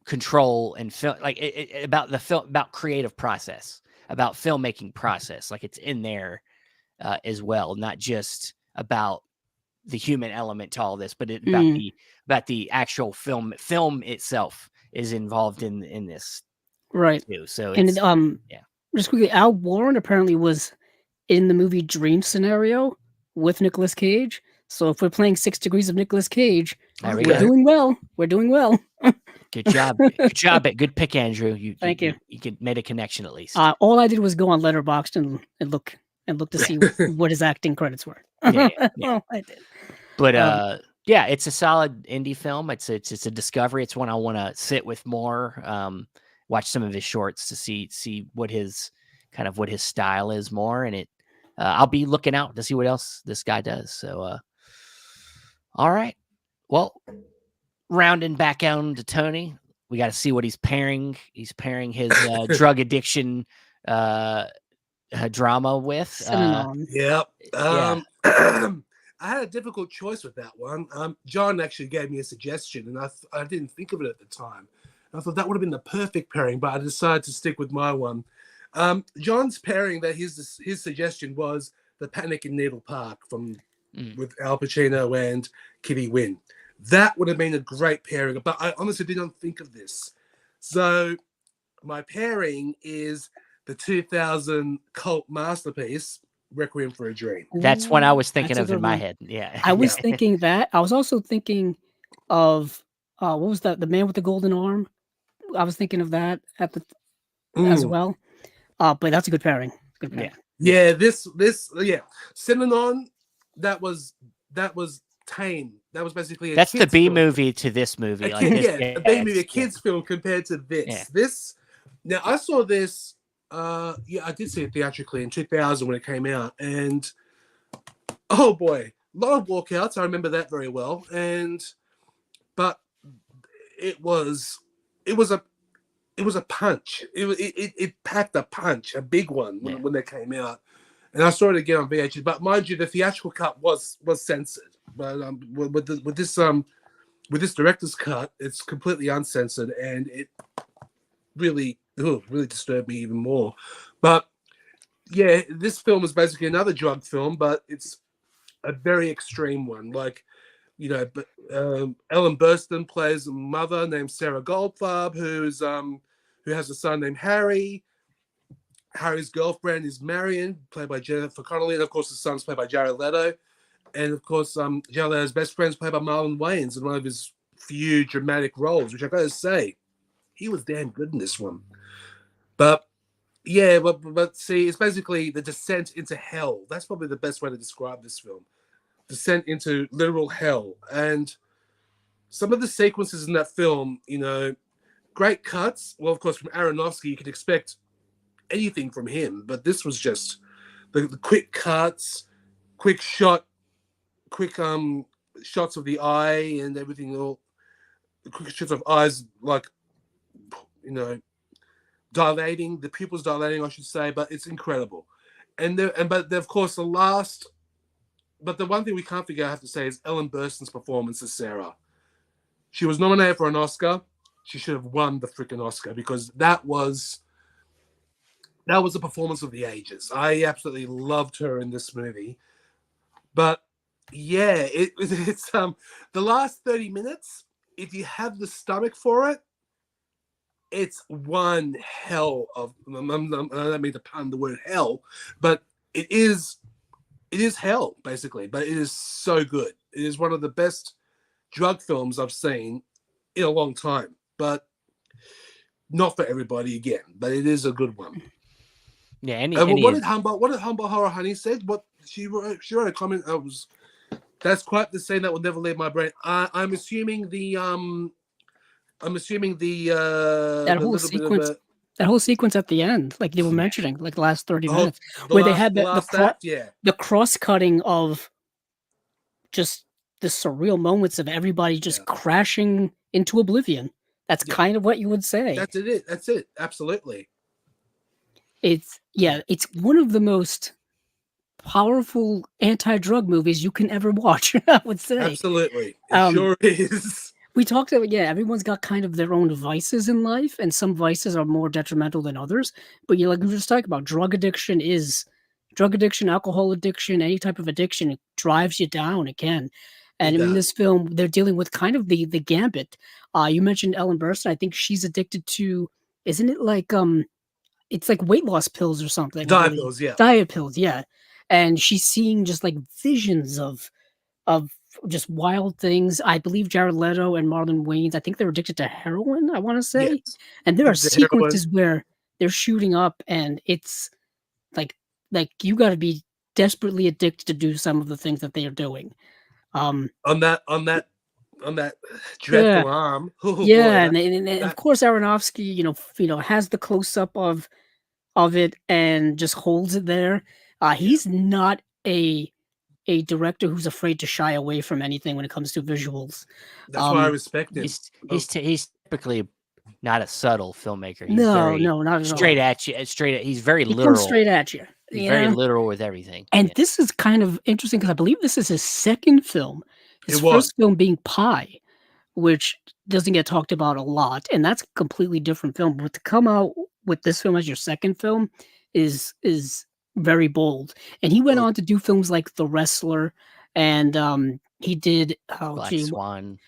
control and film, like about the film, about creative process, about filmmaking process. Like it's in there as well, not just about the human element to all this, but about the actual film itself is involved in this, right? Too. So it's, just quickly, Al Warren apparently was in the movie Dream Scenario with Nicolas Cage. So if we're playing 6 Degrees of Nicolas Cage, we're doing well. We're doing well. Good job. Good pick, Andrew. Thank you. You made a connection at least. All I did was go on Letterboxd and look to see what his acting credits were. Yeah. Well, I did. But it's a solid indie film. It's a discovery. It's one I want to sit with more. Watch some of his shorts to see what his style is more, and I'll be looking out to see what else this guy does. So, all right. Well, rounding back on to Tony, we got to see what he's pairing. He's pairing his drug addiction drama with. Yep. I had a difficult choice with that one. John actually gave me a suggestion, and I didn't think of it at the time. I thought that would have been the perfect pairing, but I decided to stick with my one. John's pairing, that his suggestion was The Panic in Needle Park with Al Pacino and Kitty Wynn. That would have been a great pairing, but I honestly didn't think of this. So my pairing is the 2000 cult masterpiece, Requiem for a Dream. That's what I was thinking That's a of in good my one. head. Yeah. I was thinking that. I was also thinking of what was that? The Man with the Golden Arm. I was thinking of that as well. But that's a good pairing. Good pairing. Yeah. This Synanon, that was tame. That was basically that's the B film. movie to this movie. A B movie, a kids film compared to this. Yeah. This now I saw this. I did see it theatrically in 2000 when it came out, and oh boy, a lot of walkouts. I remember that very well. But it was a punch. It packed a punch, a big one when they came out. And I saw it again on VHS. But mind you, the theatrical cut was censored. But with this director's cut, it's completely uncensored, and it really disturbed me even more. But yeah, this film is basically another drug film, but it's a very extreme one. Like, you know, but Ellen Burstyn plays a mother named Sarah Goldfarb, who has a son named Harry. Harry's girlfriend is Marion, played by Jennifer Connelly, and of course the son's played by Jared Leto. And of course, Jared Leto's best friend's played by Marlon Wayans in one of his few dramatic roles, which I gotta say, he was damn good in this one. But yeah, but see, it's basically the descent into hell. That's probably the best way to describe this film. Descent into literal hell. And some of the sequences in that film, you know, great cuts. Well, of course, from Aronofsky, you could expect anything from him, but this was just the quick cuts, quick shots of the eye and everything, all quick shots of eyes, like, you know, dilating, the pupils dilating, I should say, but it's incredible. But of course the one thing we can't forget, I have to say, is Ellen Burstyn's performance as Sarah. She was nominated for an Oscar. She should have won the freaking Oscar, because that was a performance of the ages. I absolutely loved her in this movie. But yeah, it's the last 30 minutes, if you have the stomach for it, it's one hell of, I don't mean to pun the word hell, but it is hell, basically. But it is so good. It is one of the best drug films I've seen in a long time. But not for everybody again, but it is a good one. Yeah, what did Humble Horror Honey said? What she wrote a comment. That's quite the scene that will never leave my brain. I'm assuming the that whole sequence. That whole sequence at the end, like they were mentioning, like the last 30 minutes, where they had the cross-cutting of just the surreal moments of everybody just crashing into oblivion. That's kind of what you would say. That's it. Absolutely. It's one of the most powerful anti-drug movies you can ever watch, I would say. Absolutely. It sure is. We talked about, everyone's got kind of their own vices in life, and some vices are more detrimental than others. But like we were just talking about, drug addiction, alcohol addiction, any type of addiction, it drives you down, it can. And in this film, they're dealing with kind of the gambit. You mentioned Ellen Burstyn. I think she's addicted to, isn't it like, it's like weight loss pills or something. Diet pills, yeah. Diet pills, yeah. And she's seeing just like visions of just wild things. I believe Jared Leto and Marlon Wayans, I think they're addicted to heroin, I want to say. Yes. And there are sequences where they're shooting up, and it's like you got to be desperately addicted to do some of the things that they are doing. On that dreadful arm. Oh, boy, and of course Aronofsky, has the close up of it and just holds it there. He's not a director who's afraid to shy away from anything when it comes to visuals. That's why I respect him. He's typically not a subtle filmmaker. He's no, not at straight all. at you. He's very he literal. comes straight at you. He's very Yeah. literal with everything. And Yeah. this is kind of interesting because I believe this is his second film. His It was. first film being Pi, which doesn't get talked about a lot, and that's a completely different film. But to come out with this film as your second film is very bold. And he went Oh, on to do films like The Wrestler, and he did Black Swan,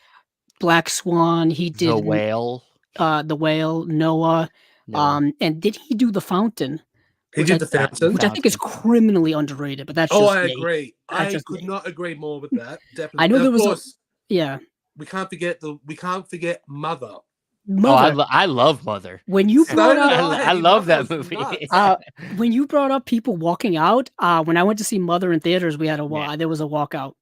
Black Swan. He The did Whale. The Whale, Noah, Noah. and did he do The Fountain? he Which did I the The which I fountain. think is Fountain. criminally underrated, but that's Oh, just I me. agree. That's I just could me. not agree more with that. I Definitely. know And there of was course, yeah, we can't forget Mother. Oh, Mother. I love Mother. When you So brought did up I love Mother that was movie. nuts. when you brought up people walking out, when I went to see Mother in theaters, we had a Yeah. there was a walkout.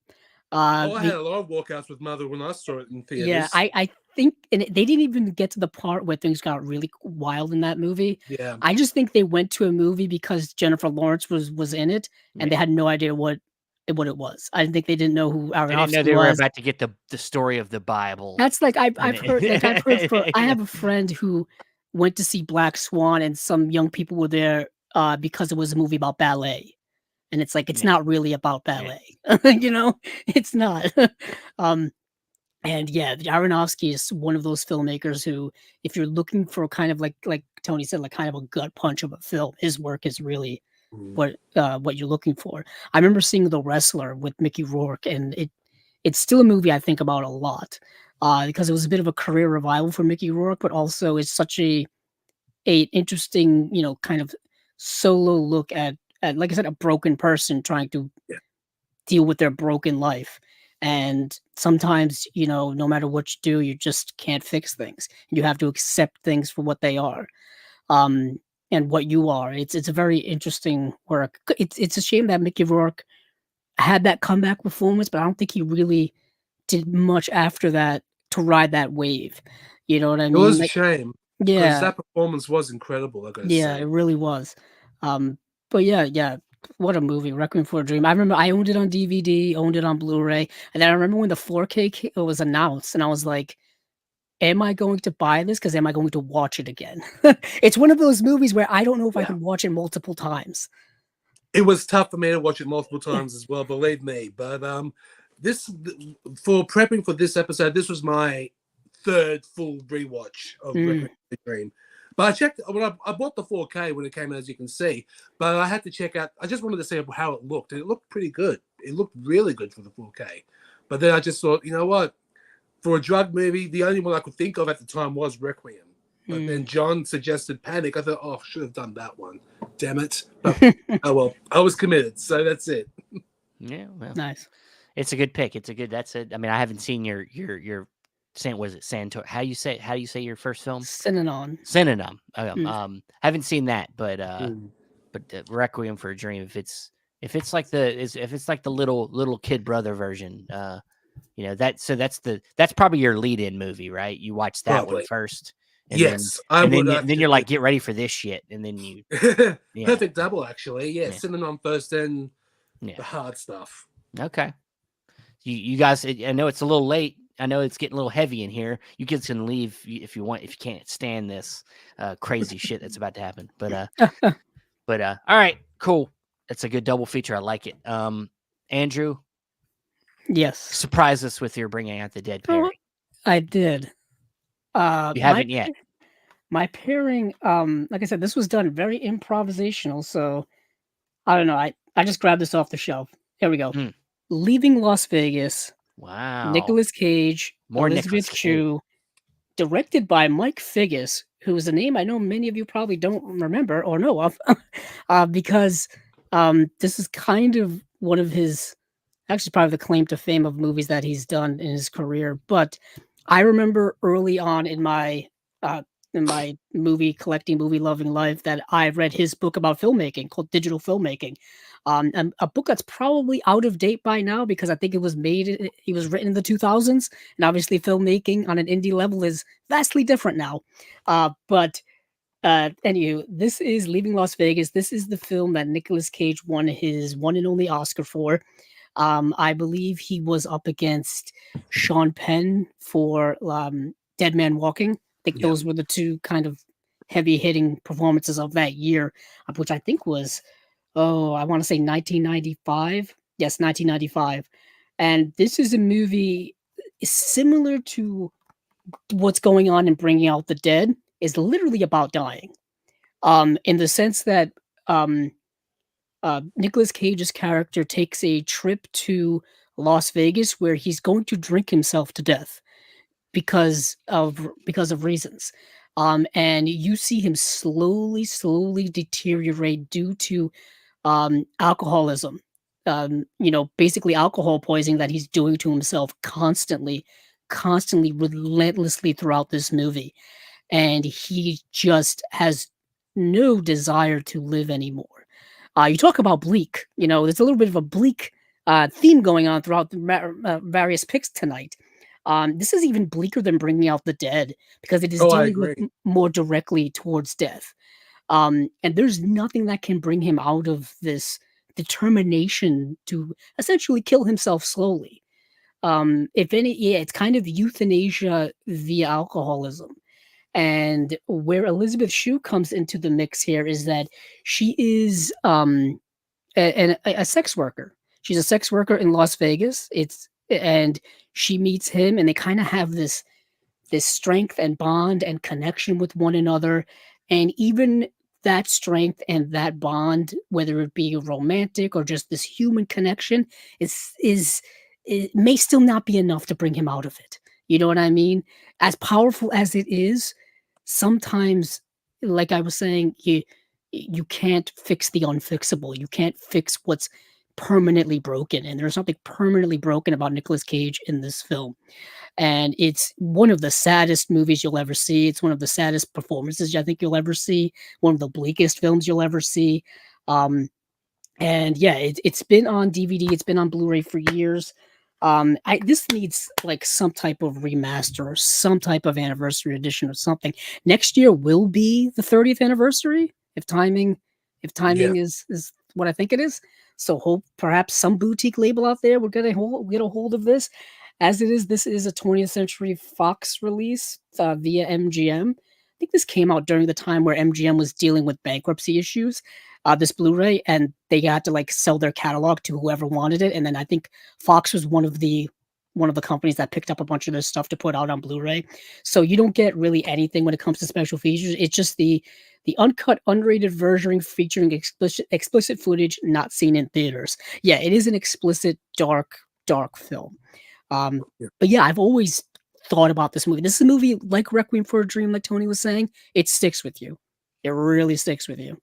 Oh, I had The a lot of walkouts with Mother when I saw it in yeah, theaters. I think they didn't even get to the part where things got really wild in that movie. Yeah. I just think they went to a movie because Jennifer Lawrence was in it, and they Yeah. had no idea what it was. I think they didn't know who They didn't know Aronofsky they were was. about to get the story of the Bible. That's like I've in heard it. I have a friend who went to see Black Swan, and some young people were there because it was a movie about ballet, and it's like it's Yeah. not really about Yeah. ballet, you know, it's not. um, and yeah, Aronofsky is one of those filmmakers who, if you're looking for kind of like Tony said, like kind of a gut punch of a film, his work is really Mm. what you're looking for. I remember seeing The Wrestler with Mickey Rourke, and it's still a movie I think about a lot because it was a bit of a career revival for Mickey Rourke, but also it's such a interesting, you know, kind of solo look at like I said, a broken person trying to Yeah. deal with their broken life. And sometimes, you know, no matter what you do, you just can't fix things. You have to accept things for what they are. Um, and what you are. It's a very interesting work. It's a shame that Mickey Rourke had that comeback performance, but I don't think he really did much after that to ride that wave. You know what I It mean? was a Like, shame because yeah, that performance was incredible, I gotta yeah, it say. really was. But yeah, what a movie, Requiem for a Dream. I remember I owned it on DVD, owned it on Blu-ray, and then I remember when the 4K was announced, and I was like, "Am I going to buy this? Because am I going to watch it again?" It's one of those movies where I don't know if I Yeah. can watch it multiple times. It was tough for me to watch it multiple times as well, believe me. But this for prepping for this episode, this was my third full rewatch of Requiem for a Dream. But I checked when I bought the 4K when it came out, as you can see. But I had to check out. I just wanted to see how it looked, and it looked pretty good. It looked really good for the 4K. But then I just thought, you know what? For a drug movie, the only one I could think of at the time was Requiem. But then John suggested Panic. I thought, oh, should have done that one. Damn it. But oh well, I was committed, so that's it. Yeah, well, Nice. it's a good pick. It's a good. That's it. I mean, I haven't seen your was it Santor? How you say your first film? Synanon. Synonym. Haven't seen that, but Mm. Requiem for a Dream. If it's like the little kid brother version, you know that's probably your lead-in movie, right? You watch that one Probably. first, and Yes, I would then actually. you're like, get ready for this shit, and then you yeah. Perfect double, actually. Yeah, Yeah. sitting on first and Yeah. the hard stuff. Okay. You guys, I know it's a little late. I know it's getting a little heavy in here. You kids can leave if you want, if you can't stand this crazy shit that's about to happen. But all right, cool. That's a good double feature. I like it. Andrew, Yes, surprise us with your bringing out the dead pairing. I did. You haven't yet. My pairing, like I said, this was done very improvisational. So I don't know. I just grabbed this off the shelf. Here we go. Hmm. Leaving Las Vegas. Wow. Nicolas Cage. More Elizabeth Nicolas Cage. Shue. Directed by Mike Figgis, who is a name I know many of you probably don't remember or know of, because this is kind of one of his, actually probably the claim to fame of movies that he's done in his career. But I remember early on in my movie collecting, movie loving life that I read his book about filmmaking called Digital Filmmaking. And a book that's probably out of date by now because I think it was written in the 2000s, and obviously filmmaking on an indie level is vastly different now. But anywho, this is Leaving Las Vegas. This is the film that Nicolas Cage won his one and only Oscar for. I believe he was up against Sean Penn for Dead Man Walking. I think those were the two kind of heavy hitting performances of that year, which I think was I want to say 1995. Yes, 1995. And this is a movie similar to what's going on in Bringing Out the Dead. Is literally about dying. In the sense that um, Nicolas Cage's character takes a trip to Las Vegas where he's going to drink himself to death because of reasons. And you see him slowly deteriorate due to alcoholism. Basically alcohol poisoning that he's doing to himself constantly, relentlessly throughout this movie. And he just has no desire to live anymore. You talk about bleak, there's a little bit of a bleak theme going on throughout the various picks tonight. This is even bleaker than Bringing Out the Dead because it is Oh, I dealing with agree. more directly towards death. And there's nothing that can bring him out of this determination to essentially kill himself slowly. If any, yeah, it's kind of euthanasia via alcoholism. And where Elizabeth Shue comes into the mix here is that she is a sex worker. She's a sex worker in Las Vegas. And she meets him, and they kind of have this strength and bond and connection with one another. And even that strength and that bond, whether it be romantic or just this human connection, is it may still not be enough to bring him out of it. You know what I mean? As powerful as it is, sometimes, like I was saying, you can't fix the unfixable. You can't fix what's permanently broken. And there's something permanently broken about Nicolas Cage in this film. And it's one of the saddest movies you'll ever see. It's one of the saddest performances I think you'll ever see. One of the bleakest films you'll ever see. And yeah, it's been on DVD. It's been on Blu-ray for years. This needs like some type of remaster or some type of anniversary edition or something. Next year will be the 30th anniversary if timing Yeah. is what I think it is. So hope perhaps some boutique label out there will get a hold of this. As it is, this is a 20th Century Fox release via MGM. I think this came out during the time where MGM was dealing with bankruptcy issues. This Blu-ray, and they had to like sell their catalog to whoever wanted it. And then I think Fox was one of the companies that picked up a bunch of this stuff to put out on Blu-ray. So you don't get really anything when it comes to special features. It's just the uncut, unrated version featuring explicit footage not seen in theaters. Yeah, it is an explicit, dark film. Yeah. But yeah, I've always thought about this movie. This is a movie like Requiem for a Dream, like Tony was saying. It sticks with you. It really sticks with you.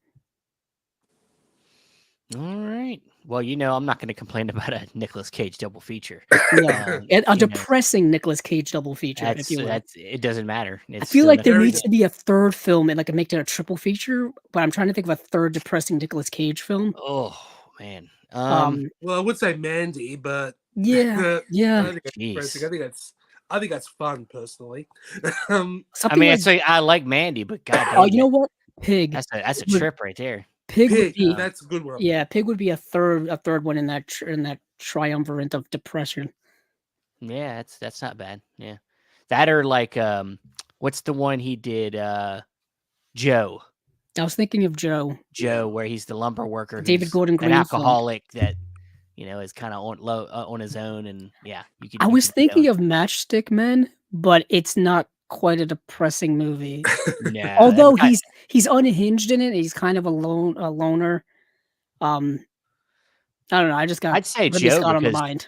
All right. Well, I'm not going to complain about a Nicolas Cage double feature. No, a depressing Nicolas Cage double feature, if you will. It doesn't matter. I feel like there very needs to be a third film and like make it a triple feature, but I'm trying to think of a third depressing Nicolas Cage film. Oh man. Well, I would say Mandy, but yeah, I don't think it's Jeez. depressing. I think that's fun personally. I mean, I like Mandy, but God oh, dang you know it. what? Pig. That's a trip right there. Pig would be That's a good one. yeah. Pig would be a third one in that triumvirate of depression. Yeah, that's not bad. Yeah, that or like what's the one he did? Joe. I was thinking of Joe, where he's the lumber worker, David who's Gordon an Green. alcoholic that is kind of on his own, and yeah, I was thinking of Matchstick Men, but it's not quite a depressing movie. No, Although he's unhinged in it, he's kind of a loner. I don't know. I just got I'd say Ridley Joe Scott on the because mind.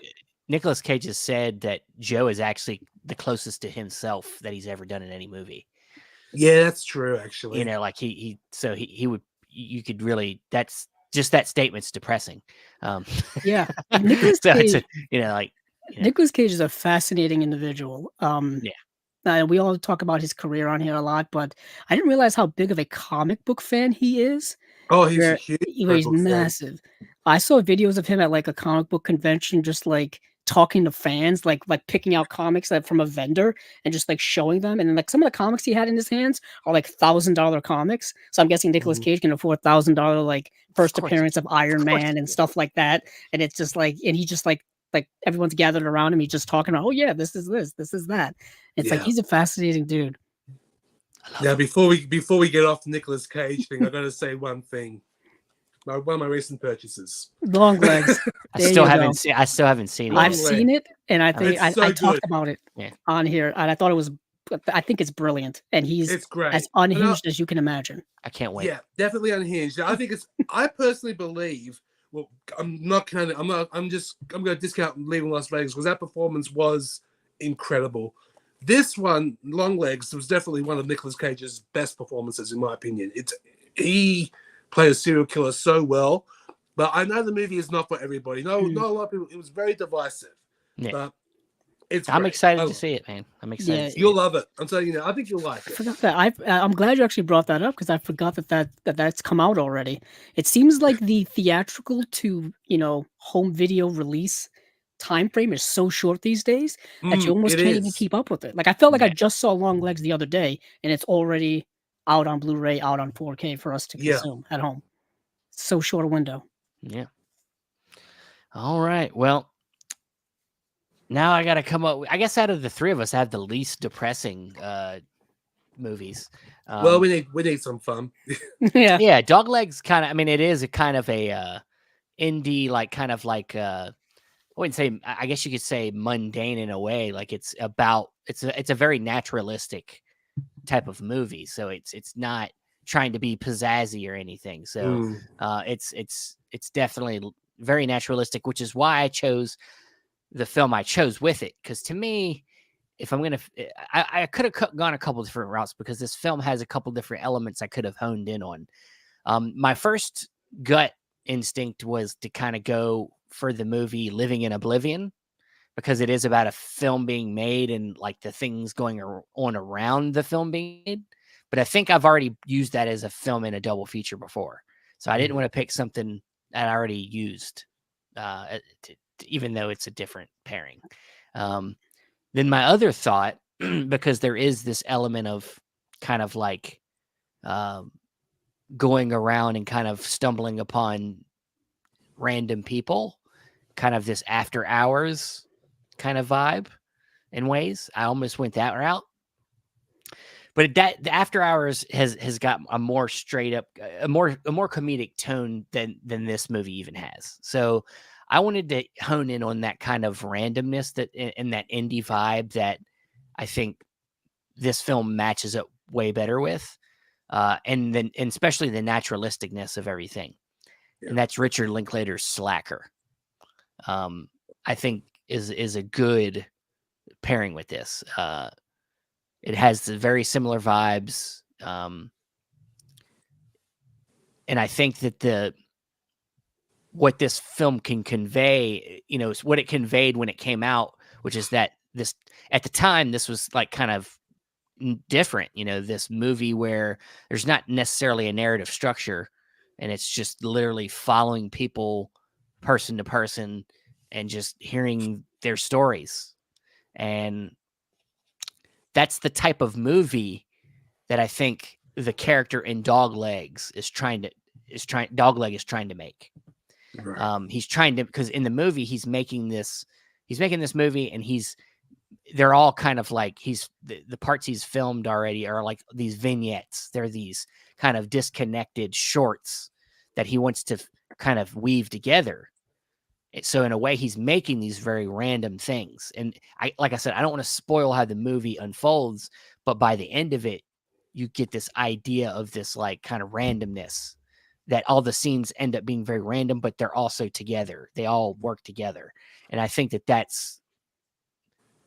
Nicolas Cage has said that Joe is actually the closest to himself that he's ever done in any movie. Yeah, that's true. Actually, Like he would. You could really. That's just that statement's depressing. Yeah, Nicolas so Cage. It's Nicolas Cage is a fascinating individual. Yeah. We all talk about his career on here a lot, but I didn't realize how big of a comic book fan he is. Oh, he's a huge. He's massive. I saw videos of him at like a comic book convention, just like talking to fans, like picking out comics from a vendor and just like showing them. And then like some of the comics he had in his hands are like $1,000 comics. So I'm guessing Nicolas Cage can afford $1,000 like first appearance of Iron Man and stuff like that. And it's just like, and he just like everyone's gathered around him. He's just talking about, oh yeah, this is that. It's like he's a fascinating dude. Now, before we get off the Nicolas Cage thing, I got to say one thing. one of my recent purchases. Long legs. I There still you haven't go. seen. I still haven't seen it. Long I've yet. seen it, and I think It's so I good. talked about it Yeah. on here, and I thought it was. I think it's brilliant, and he's It's great. as And unhinged as you can imagine. I can't wait. yeah, definitely unhinged. I think it's. I personally believe. Well, I'm not kind of. I'm not. I'm just. I'm going to discount Leaving Las Vegas because that performance was incredible. This one, Longlegs, was definitely one of Nicolas Cage's best performances, in my opinion. He played a serial killer so well, but I know the movie is not for everybody. No, not a lot of people. It was very divisive, Yeah. but it's. I'm great. excited to see it, man. I'm excited. Yeah. To see You'll it. love it. I'm telling you now. I think you'll like I it. forgot that. I'm glad you actually brought that up because I forgot that's come out already. It seems like the theatrical to home video release time frame is so short these days that you almost It can't even is. keep up with it. Like I felt like I Yeah. just saw Long Legs the other day, and it's already out on Blu-ray, out on 4K for us to Yeah. consume at home. So short a window. Yeah. All right. Well, now I got to come up. I guess out of the three of us, I have the least depressing movies. Well, we need some fun. Yeah. Yeah, Doglegs kind of. I mean, it is a kind of a indie, like kind of like I wouldn't say. I guess you could say mundane in a way. Like it's a very naturalistic type of movie. So it's not trying to be pizzazzy or anything. So it's definitely very naturalistic, which is why I chose the film I chose with it. Because to me, if I'm gonna, I could have gone a couple different routes because this film has a couple different elements I could have honed in on. My first gut instinct was to kind of go for the movie Living in Oblivion because it is about a film being made and like the things going on around the film being made. But I think I've already used that as a film in a double feature before. So I didn't want to pick something that I already used, even though it's a different pairing. Then my other thought, because there is this element of kind of like going around and kind of stumbling upon random people, kind of this after hours kind of vibe in ways. I almost went that route. But the After Hours has got a more straight up, a more comedic tone than this movie even has. So I wanted to hone in on that kind of randomness that and that indie vibe that I think this film matches up way better with, and especially the naturalisticness of everything. Yeah. And that's Richard Linklater's Slacker. I think is a good pairing with this. It has the very similar vibes. And I think that what this film can convey, is what it conveyed when it came out, which is that this, at the time, this was like kind of different, this movie where there's not necessarily a narrative structure and it's just literally following people person to person and just hearing their stories. And that's the type of movie that I think the character in Dogleg is trying to make. Right. He's trying to, because in the movie he's making this movie and they're all kind of like the parts he's filmed already are like these vignettes. They're these kind of disconnected shorts that he wants to kind of weave together. So in a way, he's making these very random things. And like I said, I don't want to spoil how the movie unfolds, but by the end of it, you get this idea of this like kind of randomness that all the scenes end up being very random, but they're also together. They all work together. And I think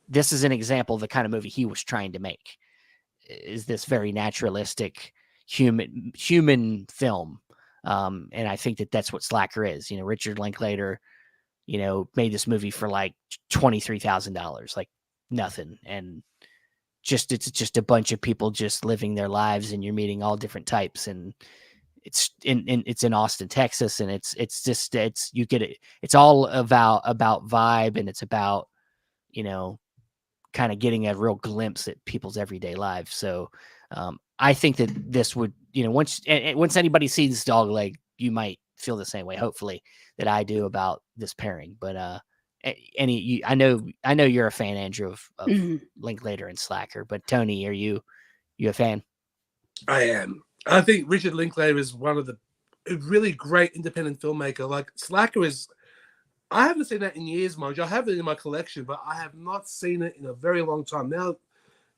this is an example of the kind of movie he was trying to make, is this very naturalistic human film. And I think that's what Slacker is. Richard Linklater, made this movie for like $23,000, like nothing. And it's just a bunch of people just living their lives, and you're meeting all different types. And it's in Austin, Texas. And you get it. It's all about vibe, and it's about, kind of getting a real glimpse at people's everyday lives. So I think that this would, once anybody sees Dogleg, you might feel the same way, hopefully, that I do about this pairing. But I know you're a fan, Andrew, of Linklater and Slacker. But Tony, are you a fan? I am. I think Richard Linklater is one of the a really great independent filmmaker. Like Slacker is, I haven't seen that in years, mind you. I have it in my collection, but I have not seen it in a very long time now.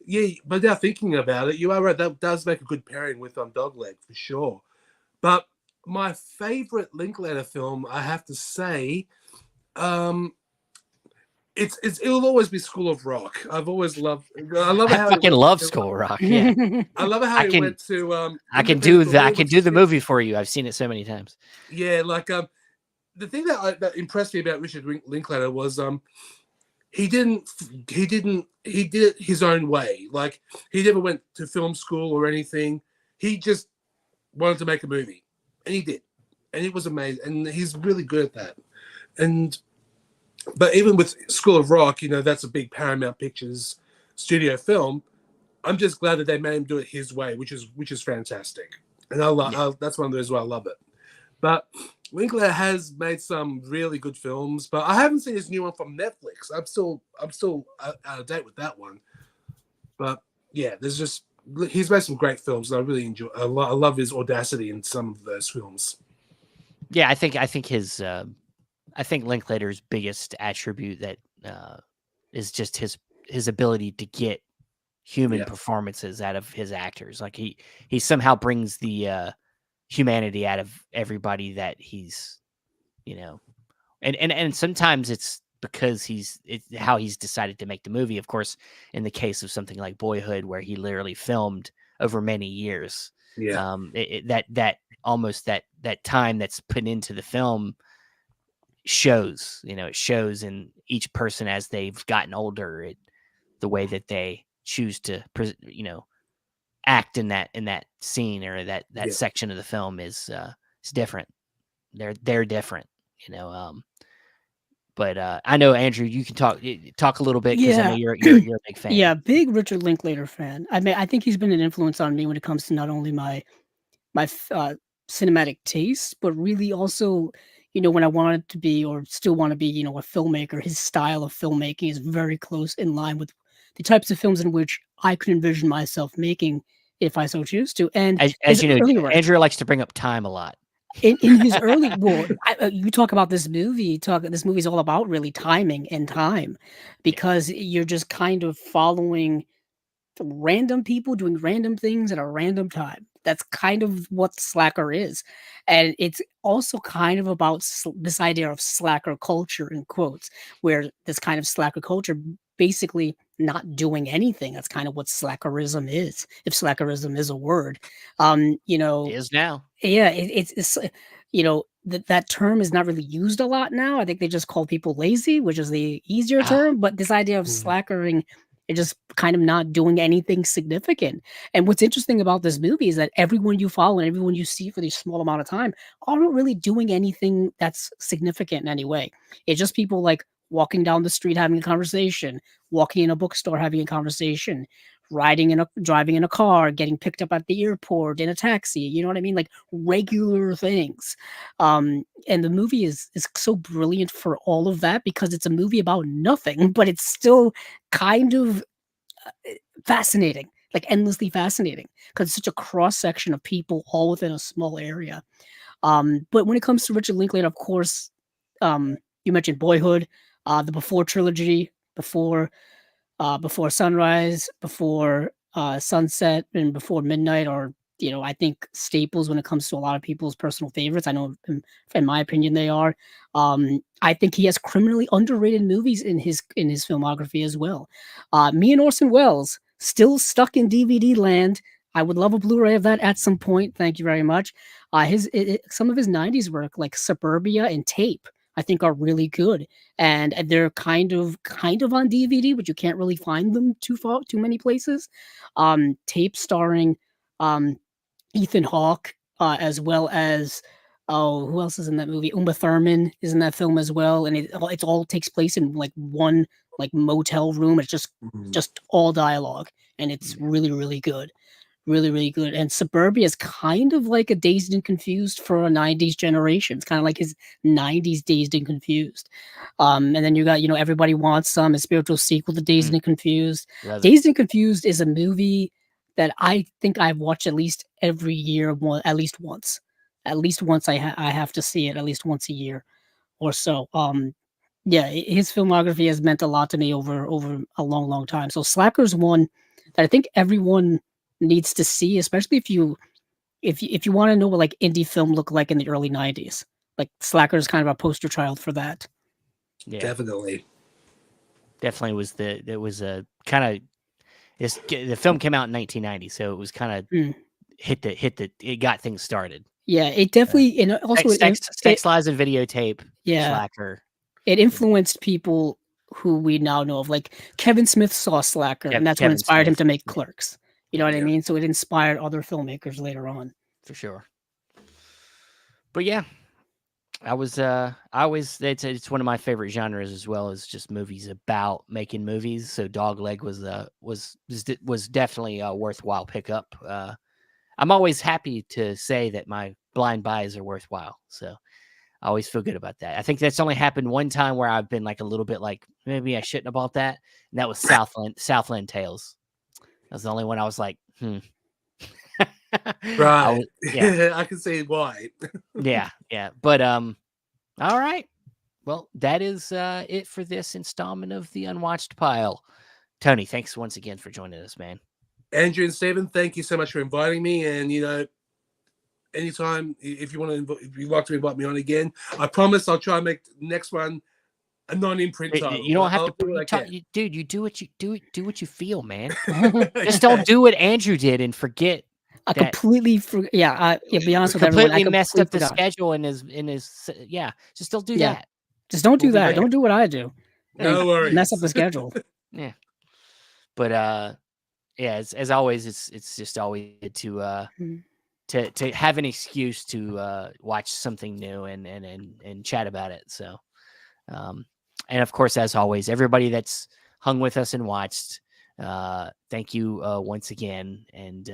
Yeah, but now thinking about it, you are right. That does make a good pairing with Dogleg for sure. But my favorite Linklater film, I have to say, it'll always be School of Rock. I've always loved. I love I how fucking love School Rock. Yeah, I love how I he can went to. I can do independent for the I me can was do the his- movie for you. I've seen it so many times. Yeah, like the thing that impressed me about Richard Linklater was he did it his own way. Like he never went to film school or anything. He just wanted to make a movie, and he did, and it was amazing. And he's really good at that. And but even with School of Rock, you know, that's a big Paramount Pictures studio film. I'm just glad that they made him do it his way, which is fantastic. And that's one of those where I love it. But Winkler has made some really good films, but I haven't seen his new one from Netflix. I'm still out of date with that one. But yeah, he's made some great films, and I really enjoy. I love his audacity in some of those films. Yeah, I think his I think Linklater's biggest attribute that is just his ability to get human performances out of his actors. Like he somehow brings the humanity out of everybody that he's, you know, and sometimes it's because it's how he's decided to make the movie. Of course, in the case of something like Boyhood, where he literally filmed over many years, that almost that time that's put into the film shows, you know, it shows in each person as they've gotten older, the way that they choose to, you know, act in that scene or that section of the film is different. They're different, you know. But I know, Andrew, you can talk a little bit because I know you're a big fan. Yeah, big Richard Linklater fan. I mean, I think he's been an influence on me when it comes to not only my cinematic taste, but really also, you know, when I wanted to be or still want to be, you know, a filmmaker. His style of filmmaking is very close in line with the types of films in which I could envision myself making if I so choose to. And as you know, Andrew likes to bring up time a lot. In his early, well, you talk about this movie. This movie is all about really timing and time, because you're just kind of following random people doing random things at a random time. That's kind of what Slacker is. And it's also kind of about this idea of slacker culture, in quotes, where this kind of slacker culture basically not doing anything. That's kind of what slackerism is, if slackerism is a word. You know, It is now. Yeah, it's you know, that term is not really used a lot now. I think they just call people lazy, which is the easier term. But this idea of slackering and just kind of not doing anything significant. And what's interesting about this movie is that everyone you follow and everyone you see for this small amount of time aren't really doing anything that's significant in any way. It's just people like walking down the street having a conversation, walking in a bookstore having a conversation, driving in a car, getting picked up at the airport in a taxi. You know what I mean? Like regular things. And the movie is so brilliant for all of that, because it's a movie about nothing, but it's still kind of fascinating, like endlessly fascinating, because it's such a cross section of people all within a small area. But when it comes to Richard Linklater, of course, you mentioned Boyhood, the Before trilogy, before Sunrise, before Sunset, and Before Midnight are, you know, I think staples when it comes to a lot of people's personal favorites. I know, in my opinion, they are. I think he has criminally underrated movies in his filmography as well. Me and Orson Welles still stuck in DVD land. I would love a Blu-ray of that at some point. Thank you very much. Some of his '90s work, like Suburbia and Tape, I think are really good, and they're kind of on DVD, but you can't really find them too many places. Tape starring Ethan Hawke, as well as, oh, who else is in that movie? Uma Thurman is in that film as well, and it all takes place in like one like motel room. It's just all dialogue, and it's really, really good. Really, really good. And Suburbia is kind of like a Dazed and Confused for a '90s generation. It's kind of like his '90s Dazed and Confused. And then you got, you know, Everybody Wants Some, a spiritual sequel to Dazed and Confused. Dazed and Confused is a movie that I think I've watched at least every year, at least once. at least once I have to see it at least once a year or so. Yeah, his filmography has meant a lot to me over a long time. So Slacker's one that I think everyone needs to see, especially if you want to know what like indie film looked like in the early '90s. Like Slacker is kind of a poster child for that. Yeah, Definitely. definitely was it was a kind of the film came out in 1990, so it was kind of Mm. it got things started. Yeah, it definitely and also Sex Lies and Videotape, yeah, Slacker. it influenced people who we now know of. Like Kevin Smith saw Slacker, and that's what Kevin inspired him Smith. to make Yeah. Clerks. You know what I Yeah. mean? So it inspired other filmmakers later on. For sure. But yeah, I always it's one of my favorite genres as well as just movies about making movies. So Dogleg was definitely a worthwhile pickup. I'm always happy to say that my blind buys are worthwhile. So I always feel good about that. I think that's only happened one time where I've been like a little bit like maybe I shouldn't have bought that, and that was Southland Tales. That was the only one I was like, Right. Yeah. I can see why. Yeah. But all right. Well, that is it for this installment of the Unwatched Pile. Tony, thanks once again for joining us, man. Andrew and Stephen, thank you so much for inviting me. And anytime if you want to, if you'd like to invite me on again, I promise I'll try and make the next one a non-imprint title. You don't have I'll to, do what I can. dude. You do what you feel, man. Just don't do what Andrew did and forget. I That completely be honest with everyone. I completely messed up the forgot. schedule in his yeah. Just don't do Yeah. that. Just don't do We'll be that. back. Don't do what I do. No worries. Mess up the schedule. Yeah. But yeah, as always, it's just always good to have an excuse to watch something new and chat about it. So and of course, as always, everybody that's hung with us and watched, thank you once again. And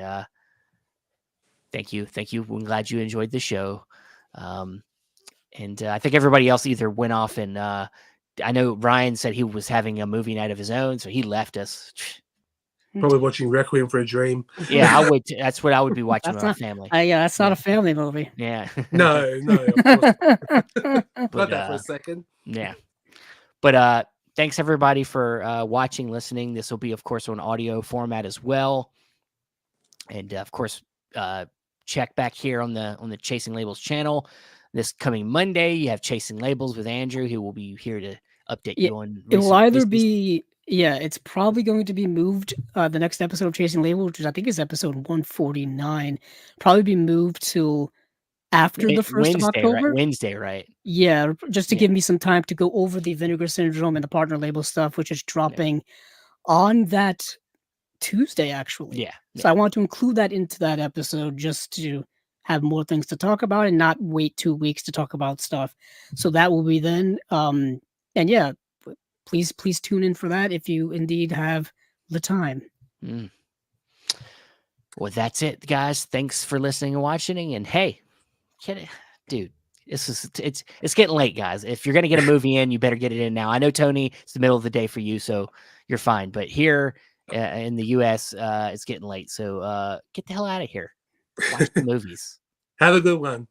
thank you. We're glad you enjoyed the show. And I think everybody else either went off and I know Ryan said he was having a movie night of his own, so he left us. Probably watching Requiem for a Dream. Yeah, I would. That's what I would be watching with my family. Yeah, that's not a family movie. Yeah. No, of course. But, Got that for a second. Yeah. But thanks everybody for watching, listening. This will be, of course, on audio format as well. And of course, check back here on the Chasing Labels channel. This coming Monday, you have Chasing Labels with Andrew, who will be here to update you on. It will either be it's probably going to be moved. The next episode of Chasing Labels, which I think is episode 149, probably be moved till after the 1st of October. Right? Wednesday, right? Yeah, just to give me some time to go over the Vinegar Syndrome and the partner label stuff, which is dropping on that Tuesday, actually. Yeah. So I want to include that into that episode just to have more things to talk about and not wait 2 weeks to talk about stuff. So that will be then. And yeah, please tune in for that if you indeed have the time. Well, that's it, guys. Thanks for listening and watching. And hey, dude, it's getting late, guys. If you're gonna get a movie in, you better get it in now. I know, Tony, it's the middle of the day for you, so you're fine. But here in the U.S., it's getting late, so get the hell out of here. Watch the movies. Have a good one.